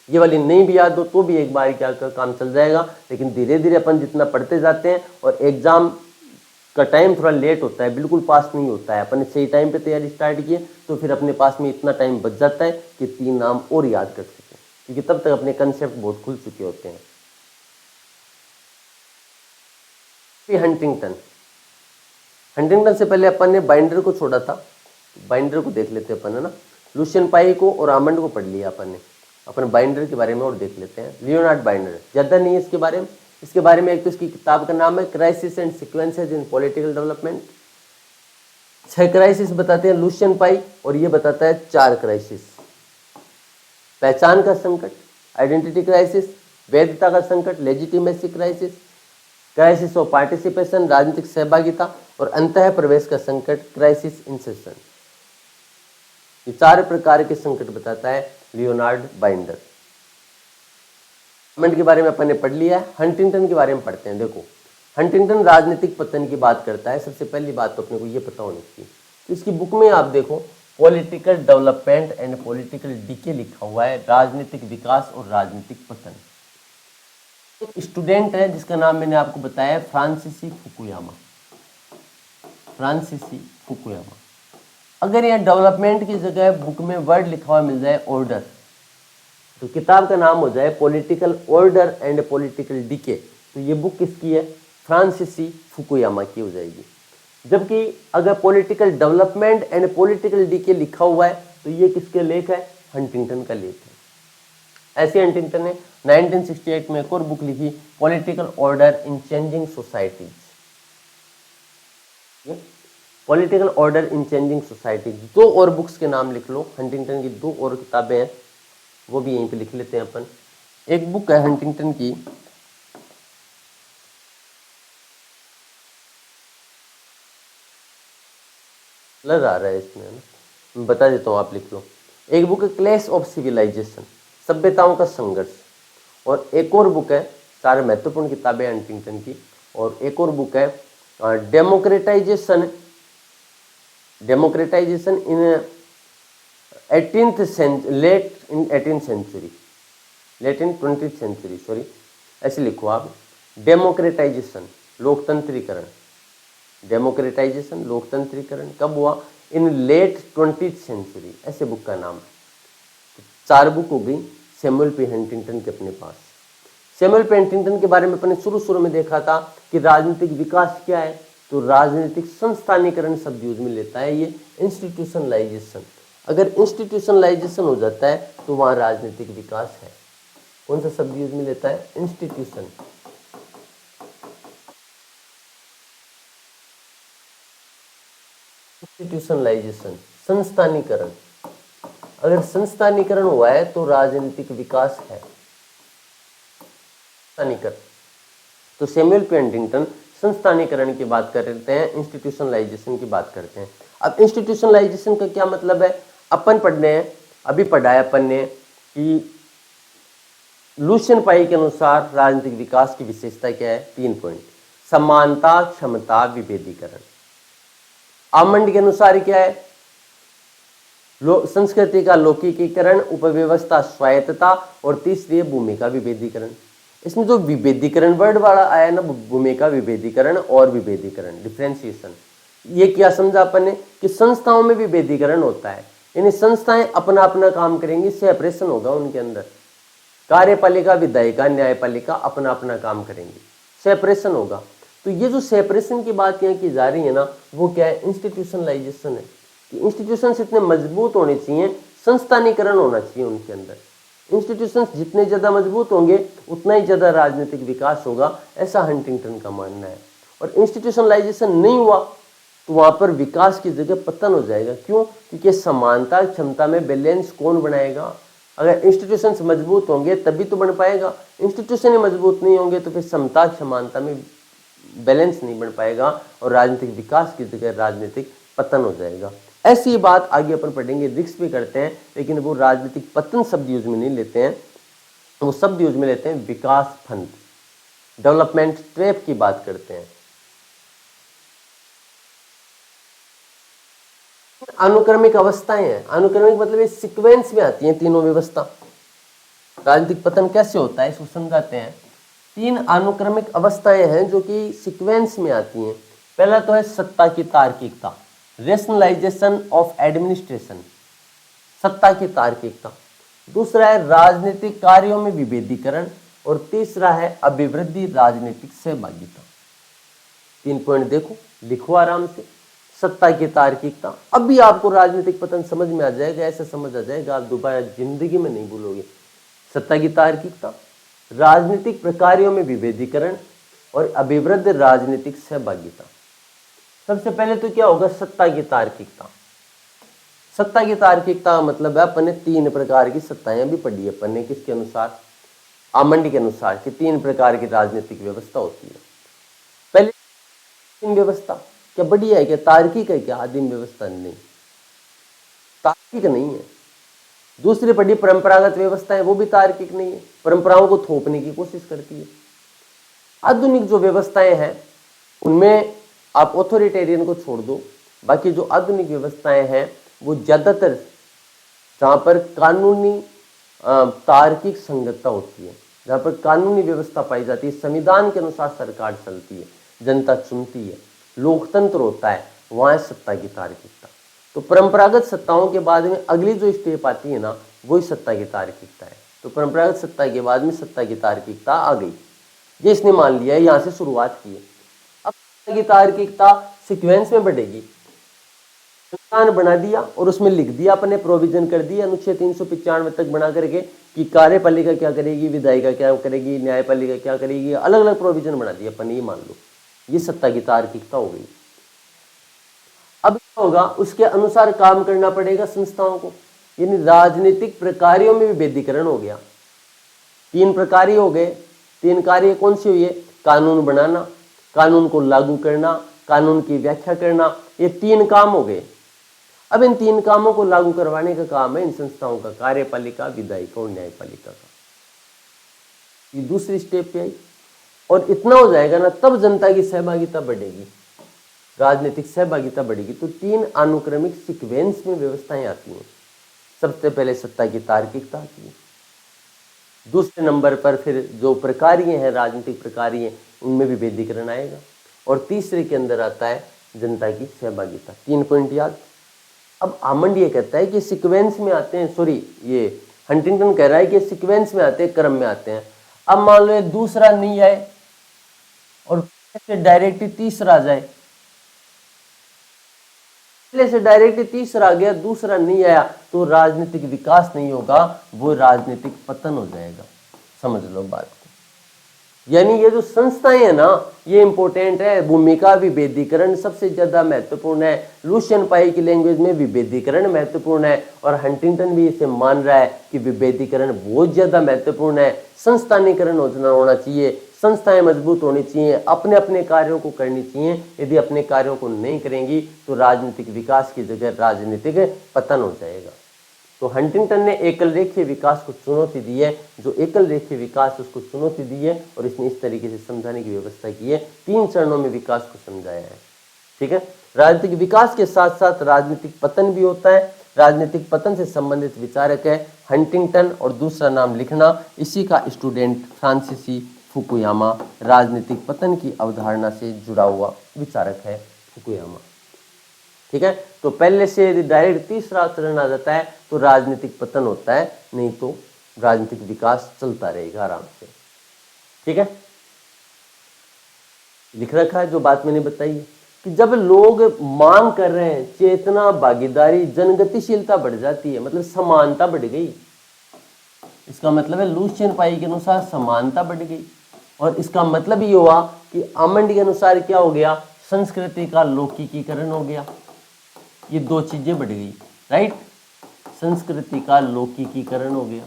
ये वाली नहीं भी याद हो तो भी एक बार क्या काम चल जाएगा, लेकिन धीरे धीरे अपन जितना पढ़ते जाते हैं और एग्जाम का टाइम थोड़ा लेट होता है, बिल्कुल पास नहीं होता है, अपन ने सही टाइम पे तैयारी स्टार्ट की है तो फिर अपने पास में इतना टाइम बच जाता है कि 3 नाम और याद कर सकें, क्योंकि तब तक अपने कंसेप्ट बहुत खुल चुके होते हैं। हंटिंगटन, हंटिंगटन से पहले अपन ने बाइंडर को छोड़ा था, बाइंडर को देख लेते हैं अपन, है ना। लुशियन पाई को और आमंड को पढ़ लिया अपन ने, अपन बाइंडर के बारे में और देख लेते हैं। लियोनार्ड बाइंडर, ज़्यादा नहीं है इसके बारे में एक तो इसकी किताब का नाम है crisis and sequences in political development. 6 crisis बताते हैं लुशियन पाई, और ये बताता है 4 क्राइसिस। पहचान का संकट, आइडेंटिटी क्राइसिस, वैधता का संकट, legitimacy crisis, crisis of participation, राजनीतिक सहभागिता, और अंतः प्रवेश का संकट, क्राइसिस इंसेशन। ये 4 प्रकार के संकट बताता है लियोनार्ड बाइंडर। आमंड के बारे में अपन ने पढ़ लिया है, हंटिंगटन के बारे में पढ़ते हैं। देखो, हंटिंगटन राजनीतिक पतन की बात करता है। सबसे पहली बात तो अपने को ये पता होनी चाहिए, तो इसकी बुक में आप देखो political development and political decay लिखा हुआ है, राजनीतिक विकास और राजनीतिक पतन। एक स्टूडेंट है जिसका नाम मैंने आपको बताया फ्रांसीसी फुकुयामा, फ्रांसीसी फुकुयामा। अगर यहाँ डेवलपमेंट की जगह बुक में वर्ड लिखा हुआ मिल जाए ऑर्डर, तो किताब का नाम हो जाए political order and political decay, तो ये बुक किसकी है? फ्रांसीसी फुकुयामा की हो जाएगी। जबकि अगर political development and political decay लिखा हुआ है तो ये किसके लेख है? हंटिंगटन का लेख है। ऐसे हंटिंगटन ने 1968 में एक और बुक लिखी, political order in changing societies. Political order in changing societies. 2 और बुक्स के नाम लिख लो, हंटिंगटन की 2 और किताबें हैं, वो भी यहीं पे लिख लेते हैं अपन। एक बुक है हंटिंगटन की, लग आ रहा है इसमें, है ना, मैं बता देता हूँ, आप लिख लो। एक बुक है क्लैश ऑफ सिविलाइजेशन, सभ्यताओं का संघर्ष, और एक और बुक है, 4 महत्वपूर्ण किताबें हंटिंगटन की, और एक और बुक है डेमोक्रेटाइजेशन इन 18th सेंचुरी, लेट इन 20th सेंचुरी, सॉरी ऐसे लिखो आप, डेमोक्रेटाइजेशन लोकतंत्रीकरण, डेमोक्रेटाइजेशन लोकतंत्रीकरण कब हुआ? इन लेट 20th सेंचुरी, ऐसे बुक का नाम है। 4 बुक हो गई सैमुअल पी हंटिंगटन के अपने पास। सैमुअल पी हंटिंगटन के बारे में अपने शुरू में देखा था कि राजनीतिक विकास क्या है, तो राजनीतिक संस्थानीकरण शब्द यूज में लेता है ये, इंस्टीट्यूशनलाइजेशन। अगर इंस्टीट्यूशनलाइजेशन हो जाता है तो वहां राजनीतिक विकास है। कौन सा शब्द यूज में लेता है? इंस्टीट्यूशन। इंस्टीट्यूशनलाइजेशन, संस्थानीकरण। अगर संस्थानीकरण हुआ है तो राजनीतिक विकास है। संस्थानीकरण, तो सैमुअल पी हंटिंगटन संस्थानीकरण की बात करते हैं, इंस्टीट्यूशनलाइजेशन की बात करते हैं। अब इंस्टीट्यूशनलाइजेशन का क्या मतलब है? अपन पढ़ने हैं, अभी पढ़ा है अपन ने कि लुशियन पाई के अनुसार राजनीतिक विकास की विशेषता क्या है? 3 पॉइंट, समानता, क्षमता, विभेदीकरण। आमंड के अनुसार क्या है? संस्कृति का लौकिकीकरण, उपव्यवस्था स्वायत्तता, और तीसरी है भूमिका विभेदीकरण। इसमें जो विभेदीकरण वर्ड वाला आया ना, भूमिका विभेदीकरण और विभेदीकरण, डिफ्रेंशिएशन, ये क्या समझा अपन ने कि संस्थाओं में विभेदीकरण होता है, यानी संस्थाएं अपना अपना काम करेंगी, सेपरेशन होगा उनके अंदर। कार्यपालिका, विधायिका, न्यायपालिका अपना अपना काम करेंगी, सेपरेशन होगा। तो ये जो सेपरेशन की बात यहाँ की जा रही है ना, वो क्या है? इंस्टीट्यूशनलाइजेशन है। कि इंस्टीट्यूशंस इतने मजबूत होने चाहिए, संस्थानीकरण होना चाहिए उनके अंदर। इंस्टीट्यूशंस जितने ज्यादा मजबूत होंगे उतना ही ज्यादा राजनीतिक विकास होगा, ऐसा हंटिंगटन का मानना है। और इंस्टीट्यूशनलाइजेशन नहीं हुआ तो वहां पर विकास की जगह पतन हो जाएगा। क्यों? क्योंकि समानता क्षमता में बैलेंस कौन बनाएगा? अगर इंस्टीट्यूशंस मजबूत होंगे तभी तो बन पाएगा, इंस्टीट्यूशन ही मजबूत नहीं होंगे तो फिर समता समानता में बैलेंस नहीं बन पाएगा और राजनीतिक विकास की जगह राजनीतिक पतन हो जाएगा। ऐसी बात आगे अपन पढ़ेंगे, रिक्स भी करते हैं, लेकिन वो राजनीतिक पतन शब्द यूज में नहीं लेते हैं, वो शब्द यूज में लेते हैं विकास फंड, डेवलपमेंट ट्रैप की बात करते हैं। अनुक्रमिक अवस्थाएं हैं, अनुक्रमिक मतलब ये सीक्वेंस में आती हैं तीनों व्यवस्था। राजनीतिक पतन कैसे होता है इसको समझाते हैं। 3 अनुक्रमिक अवस्थाएं हैं जो कि सीक्वेंस में आती हैं। पहला तो है सत्ता की तार्किकता, रेशनलाइजेशन ऑफ एडमिनिस्ट्रेशन, सत्ता की तार्किकता। दूसरा है राजनीतिक कार्यों में विभेदीकरण और तीसरा है अभिवृद्धि राजनीतिक सहभागिता। 3 पॉइंट देखो, लिखो आराम से। सत्ता की तार्किकता, अब भी आपको राजनीतिक पतन समझ में आ जाएगा, ऐसा समझ आ जाएगा आप दोबारा जिंदगी में नहीं भूलोगे। सत्ता की तार्किकता, राजनीतिक प्रकारों में विभेदीकरण और अभिवृद्ध राजनीतिक सहभागिता। सबसे पहले तो क्या होगा? सत्ता की तार्किकता। सत्ता की तार्किकता का मतलब है अपन ने 3 प्रकार की सत्ताएं भी पढ़ी है अपन ने, किसके अनुसार? आमंड के अनुसार कि 3 प्रकार की राजनीतिक व्यवस्था होती है। पहले व्यवस्था क्या बढ़िया है, क्या तार्किक है, क्या आदिम व्यवस्था? नहीं, तार्किक नहीं है। दूसरी पढ़ी परंपरागत व्यवस्था है, वो भी तार्किक नहीं है, परंपराओं को थोपने की कोशिश करती है। आधुनिक जो व्यवस्थाएं हैं उनमें आप ऑथोरिटेरियन को छोड़ दो, बाकी जो आधुनिक व्यवस्थाएं हैं वो ज्यादातर जहां पर कानूनी तार्किक संगतता होती है, जहां पर कानूनी व्यवस्था पाई जाती है, संविधान के अनुसार सरकार चलती है, जनता चुनती है, लोकतंत्र होता है, वहां सत्ता की तार्किकता। तो परंपरागत सत्ताओं के बाद में अगली जो स्टेप आती है ना, वही सत्ता की तार्किकता है। तो परंपरागत सत्ता के बाद में सत्ता की तार्किकता आ गई, ये इसने मान लिया है, यहां से शुरुआत की है। अब सत्ता की तार्किकता सीक्वेंस में बढ़ेगी। संविधान बना दिया और उसमें लिख दिया अपने, प्रोविजन कर दिया अनुच्छेद 395 तक बना करके कि कार्यपालिका क्या करेगी, विधायिका क्या करेगी, न्यायपालिका क्या करेगी, अलग अलग प्रोविजन बना दिया अपन, ये मान लो, ये सत्ता की तार्किकता हो गई। अब क्या होगा? उसके अनुसार काम करना पड़ेगा संस्थाओं को, यानी राजनीतिक प्रकारों में विभेदीकरण हो गया। 3 प्रकार हो गए। 3 कार्य कौन सी हुई है? कानून बनाना, कानून को लागू करना, कानून की व्याख्या करना, ये 3 काम हो गए। अब इन 3 कामों को लागू करवाने का काम है इन संस्थाओं का, कार्यपालिका, विधायिका और न्यायपालिका का। ये दूसरी स्टेप पे आई और इतना हो जाएगा ना, तब जनता की सहभागिता बढ़ेगी, राजनीतिक सहभागिता बढ़ेगी। तो 3 अनुक्रमिक सीक्वेंस में व्यवस्थाएं आती हैं। सबसे पहले सत्ता की तार्किकता आती है, दूसरे नंबर पर फिर जो प्रकारिय हैं, राजनीतिक प्रकारिय, उनमें विभेदीकरण आएगा, और तीसरे के अंदर आता है जनता की सहभागिता। 3 पॉइंट याद। अब आमंड ये कहता है कि सीक्वेंस में आते हैं, सॉरी ये हंटिंगटन कह रहा है कि सीक्वेंस में आते हैं, क्रम में आते हैं। अब मान लो दूसरा नहीं आए और डायरेक्ट तीसरा आ जाए, पहले से डायरेक्ट तीसरा आ गया, दूसरा नहीं आया, तो राजनीतिक विकास नहीं होगा, वो राजनीतिक पतन हो जाएगा। समझ लो बात को। यानी ये जो संस्थाएं है ना, ये इंपॉर्टेंट है। भूमिका विभेदीकरण सबसे ज्यादा महत्वपूर्ण है। लुशियन पाई की लैंग्वेज में विभेदीकरण महत्वपूर्ण है और हंटिंगटन भी इसे मान रहा है कि विभेदीकरण बहुत ज्यादा महत्वपूर्ण है। संस्थानीकरण होना चाहिए, संस्थाएं मजबूत होनी चाहिए, अपने अपने कार्यों को करनी चाहिए। यदि अपने कार्यों को नहीं करेंगी तो राजनीतिक विकास की जगह राजनीतिक पतन हो जाएगा। तो हंटिंगटन ने एकल रेखीय विकास को चुनौती दी है, जो एकल रेखीय विकास उसको चुनौती दी है और इसने इस तरीके से समझाने की व्यवस्था की है। 3 चरणों में विकास को समझाया है। ठीक है, राजनीतिक विकास के साथ साथ राजनीतिक पतन भी होता है। राजनीतिक पतन से संबंधित विचारक है हंटिंगटन और दूसरा नाम लिखना, इसी का स्टूडेंट फ्रांसीसी फुकुयामा। राजनीतिक पतन की अवधारणा से जुड़ा हुआ विचारक है फुकुयामा। ठीक है, तो पहले से यदि डायरेक्ट तीसरा चरण आ जाता है तो राजनीतिक पतन होता है, नहीं तो राजनीतिक विकास चलता रहेगा आराम से। ठीक है, लिख रखा है जो बात मैंने बताई है कि जब लोग मांग कर रहे हैं, चेतना, भागीदारी, जनगतिशीलता बढ़ जाती है, मतलब समानता बढ़ गई। इसका मतलब है लुशियन पाई के अनुसार समानता बढ़ गई, और इसका मतलब ये हुआ कि आमंड के अनुसार क्या हो गया, संस्कृति का लौकिकीकरण हो गया। ये दो चीजें बढ़ गई, राइट, संस्कृति का लौकिकीकरण हो गया।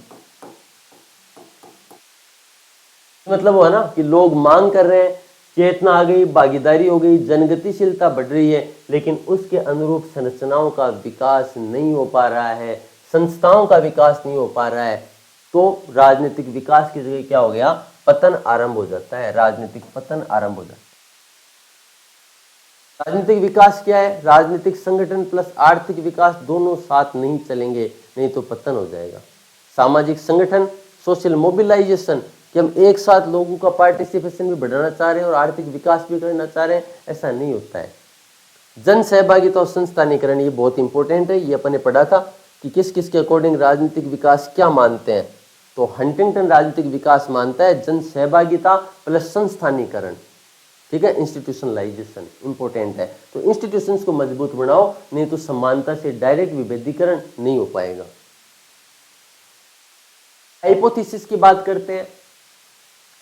मतलब हुआ ना कि लोग मांग कर रहे हैं, चेतना आ गई, भागीदारी हो गई, जनगतिशीलता बढ़ रही है, लेकिन उसके अनुरूप संरचनाओं का विकास नहीं हो पा रहा है, संस्थाओं का विकास नहीं हो पा रहा है, तो राजनीतिक विकास की जगह क्या हो गया, पतन आरंभ हो जाता है, राजनीतिक पतन आरंभ हो जाता है। राजनीतिक विकास क्या है, राजनीतिक संगठन प्लस आर्थिक विकास दोनों साथ नहीं चलेंगे, नहीं तो पतन हो जाएगा। सामाजिक संगठन, सोशल मोबिलाइजेशन, कि हम एक साथ लोगों का पार्टिसिपेशन भी बढ़ाना चाह रहे हैं और आर्थिक विकास भी करना चाह रहे हैं, ऐसा नहीं होता है। जन सहभागिता और संस्थानीकरण, ये बहुत इंपॉर्टेंट है, ये अपन ने पढ़ा था कि किस किस के अकॉर्डिंग राजनीतिक विकास क्या मानते हैं। तो हंटिंगटन राजनीतिक विकास मानता है जन सहभागिता प्लस संस्थानीकरण, ठीक है, इंस्टीट्यूशनलाइजेशन इंपॉर्टेंट है। तो इंस्टीट्यूशंस को मजबूत बनाओ, नहीं तो समानता से डायरेक्ट विभेदीकरण नहीं हो पाएगा। हाइपोथेसिस की बात करते हैं,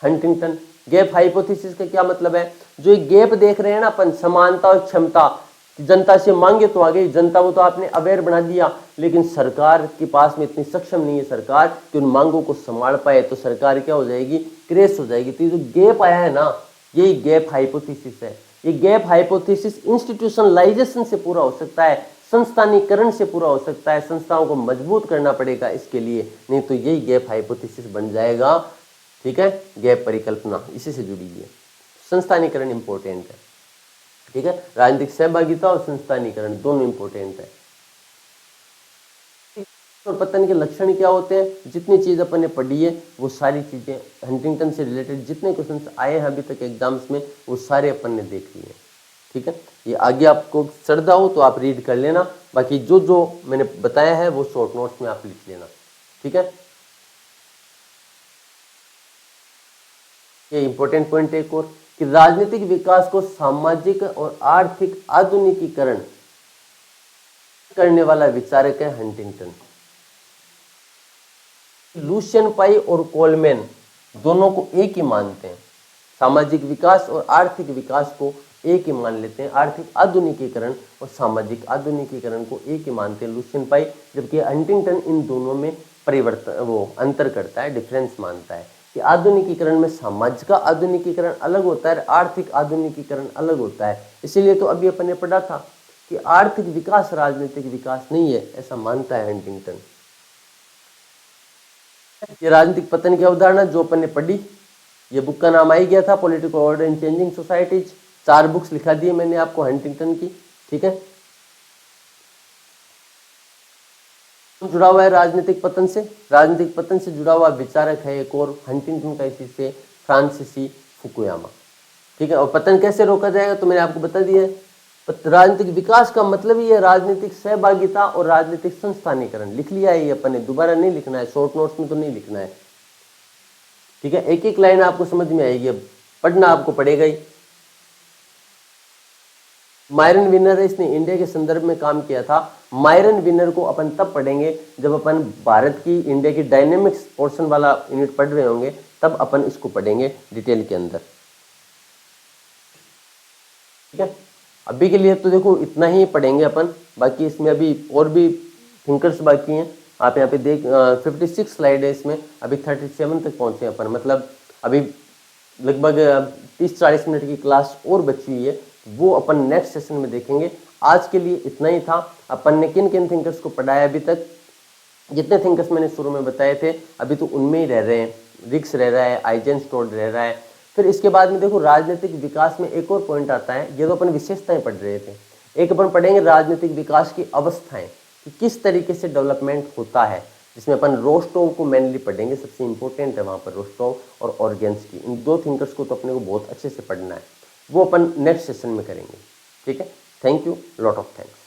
हंटिंगटन गैप हाइपोथेसिस का क्या मतलब है, जो एक गैप देख रहे हैं ना अपन, समानता और क्षमता, जनता से मांगे तो आ गई जनता, वो तो आपने अवेयर बना दिया, लेकिन सरकार के पास में इतनी सक्षम नहीं है सरकार कि उन मांगों को संभाल पाए, तो सरकार क्या हो जाएगी, क्रैश हो जाएगी। तो ये जो गैप आया है ना, यही गैप हाइपोथेसिस है। ये गैप हाइपोथेसिस इंस्टीट्यूशनलाइजेशन से पूरा हो सकता है, संस्थानीकरण से पूरा हो सकता है, संस्थाओं को मजबूत करना पड़ेगा इसके लिए, नहीं तो यही गैप हाइपोथेसिस बन जाएगा, ठीक है, गैप परिकल्पना इसी से जुड़ी है। संस्थानीकरण इंपॉर्टेंट है, ठीक है, राजनीतिक सहभागिता और संस्थानीकरण दोनों इंपॉर्टेंट है। और पतन के लक्षण क्या होते हैं, जितनी चीज अपन ने पढ़ी है वो सारी चीजें हंटिंगटन से रिलेटेड जितने क्वेश्चंस आए हैं अभी तक एग्जाम्स में, वो सारे अपन ने देख लिए, ठीक है। ये आगे आपको श्रद्धा हो तो आप रीड कर लेना, बाकी जो जो मैंने बताया है वो शॉर्ट नोट्स में आप लिख लेना, ठीक है। ये इंपॉर्टेंट पॉइंट एक और कि राजनीतिक विकास को सामाजिक और आर्थिक आधुनिकीकरण करने वाला विचारक है हंटिंगटन। लुशियन पाई और कोलमैन दोनों को एक ही मानते हैं, सामाजिक विकास और आर्थिक विकास को एक ही मान लेते हैं, आर्थिक आधुनिकीकरण और सामाजिक आधुनिकीकरण को एक ही मानते हैं लुशियन पाई, जबकि हंटिंगटन इन दोनों में परिवर्तन वो अंतर करता है, डिफरेंस मानता है कि आधुनिकीकरण में समाज का आधुनिकीकरण अलग होता है, आर्थिक आधुनिकीकरण अलग होता है। इसीलिए तो अभी अपन ने पढ़ा था कि आर्थिक विकास राजनीतिक विकास नहीं है, ऐसा मानता है हंटिंगटन। ये राजनीतिक पतन की अवधारणा जो अपन ने पढ़ी, ये बुक का नाम आई गया था political order in changing societies, 4 books लिखा दी मैंने आपको हंटिंगटन की, ठीक है। जुड़ा हुआ है राजनीतिक पतन से, राजनीतिक पतन से जुड़ा हुआ विचारक है एक और हंटिंगटन का, इसी से फ्रांसिसी फुकुयामा, ठीक है। और पतन कैसे रोका जाएगा तो मैंने आपको बता दिया है। राजनीतिक विकास का मतलब ही है राजनीतिक सहभागिता और राजनीतिक संस्थानीकरण, लिख लिया है ये अपन ने, दोबारा नहीं लिखना है, शॉर्ट नोट्स में तो नहीं लिखना है, ठीक है। एक एक लाइन आपको समझ में आएगी, पढ़ना आपको पड़ेगा ही। मायरन विनर है, इसने इंडिया के संदर्भ में काम किया था। मायरन विनर को अपन तब पढ़ेंगे जब अपन भारत की इंडिया की डायनेमिक्स पोर्शन वाला यूनिट पढ़ रहे होंगे, तब अपन इसको पढ़ेंगे डिटेल के अंदर, ठीक है। अभी के लिए तो देखो इतना ही पढ़ेंगे अपन, बाकी इसमें अभी और भी थिंकर्स बाकी हैं। आप यहाँ पे देख 56 स्लाइड है इसमें, अभी 37 तक पहुंचे अपन, मतलब अभी लगभग 30-40 मिनट की क्लास और बची हुई है, वो अपन नेक्स्ट सेशन में देखेंगे। आज के लिए इतना ही था। अपन ने किन किन थिंकर्स को पढ़ाया अभी तक, जितने थिंकर्स मैंने शुरू में बताए थे अभी तो उनमें ही रह रहे हैं, रिक्स रह रहा है, आइजेनस्टाइन रह रहा है। फिर इसके बाद में देखो राजनीतिक विकास में एक और पॉइंट आता है, ये तो अपन विशेषताएं पढ़ रहे थे, एक अपन पढ़ेंगे राजनीतिक विकास की अवस्थाएं कि किस तरीके से डेवलपमेंट होता है, जिसमें अपन रोस्टोव को मेनली पढ़ेंगे, सबसे इंपॉर्टेंट है वहाँ पर रोस्टोव और ऑर्गेन्सकी, इन 2 थिंकर्स को तो अपने को बहुत अच्छे से पढ़ना है, वो अपन नेक्स्ट सेशन में करेंगे, ठीक है। Thank you, lot of thanks.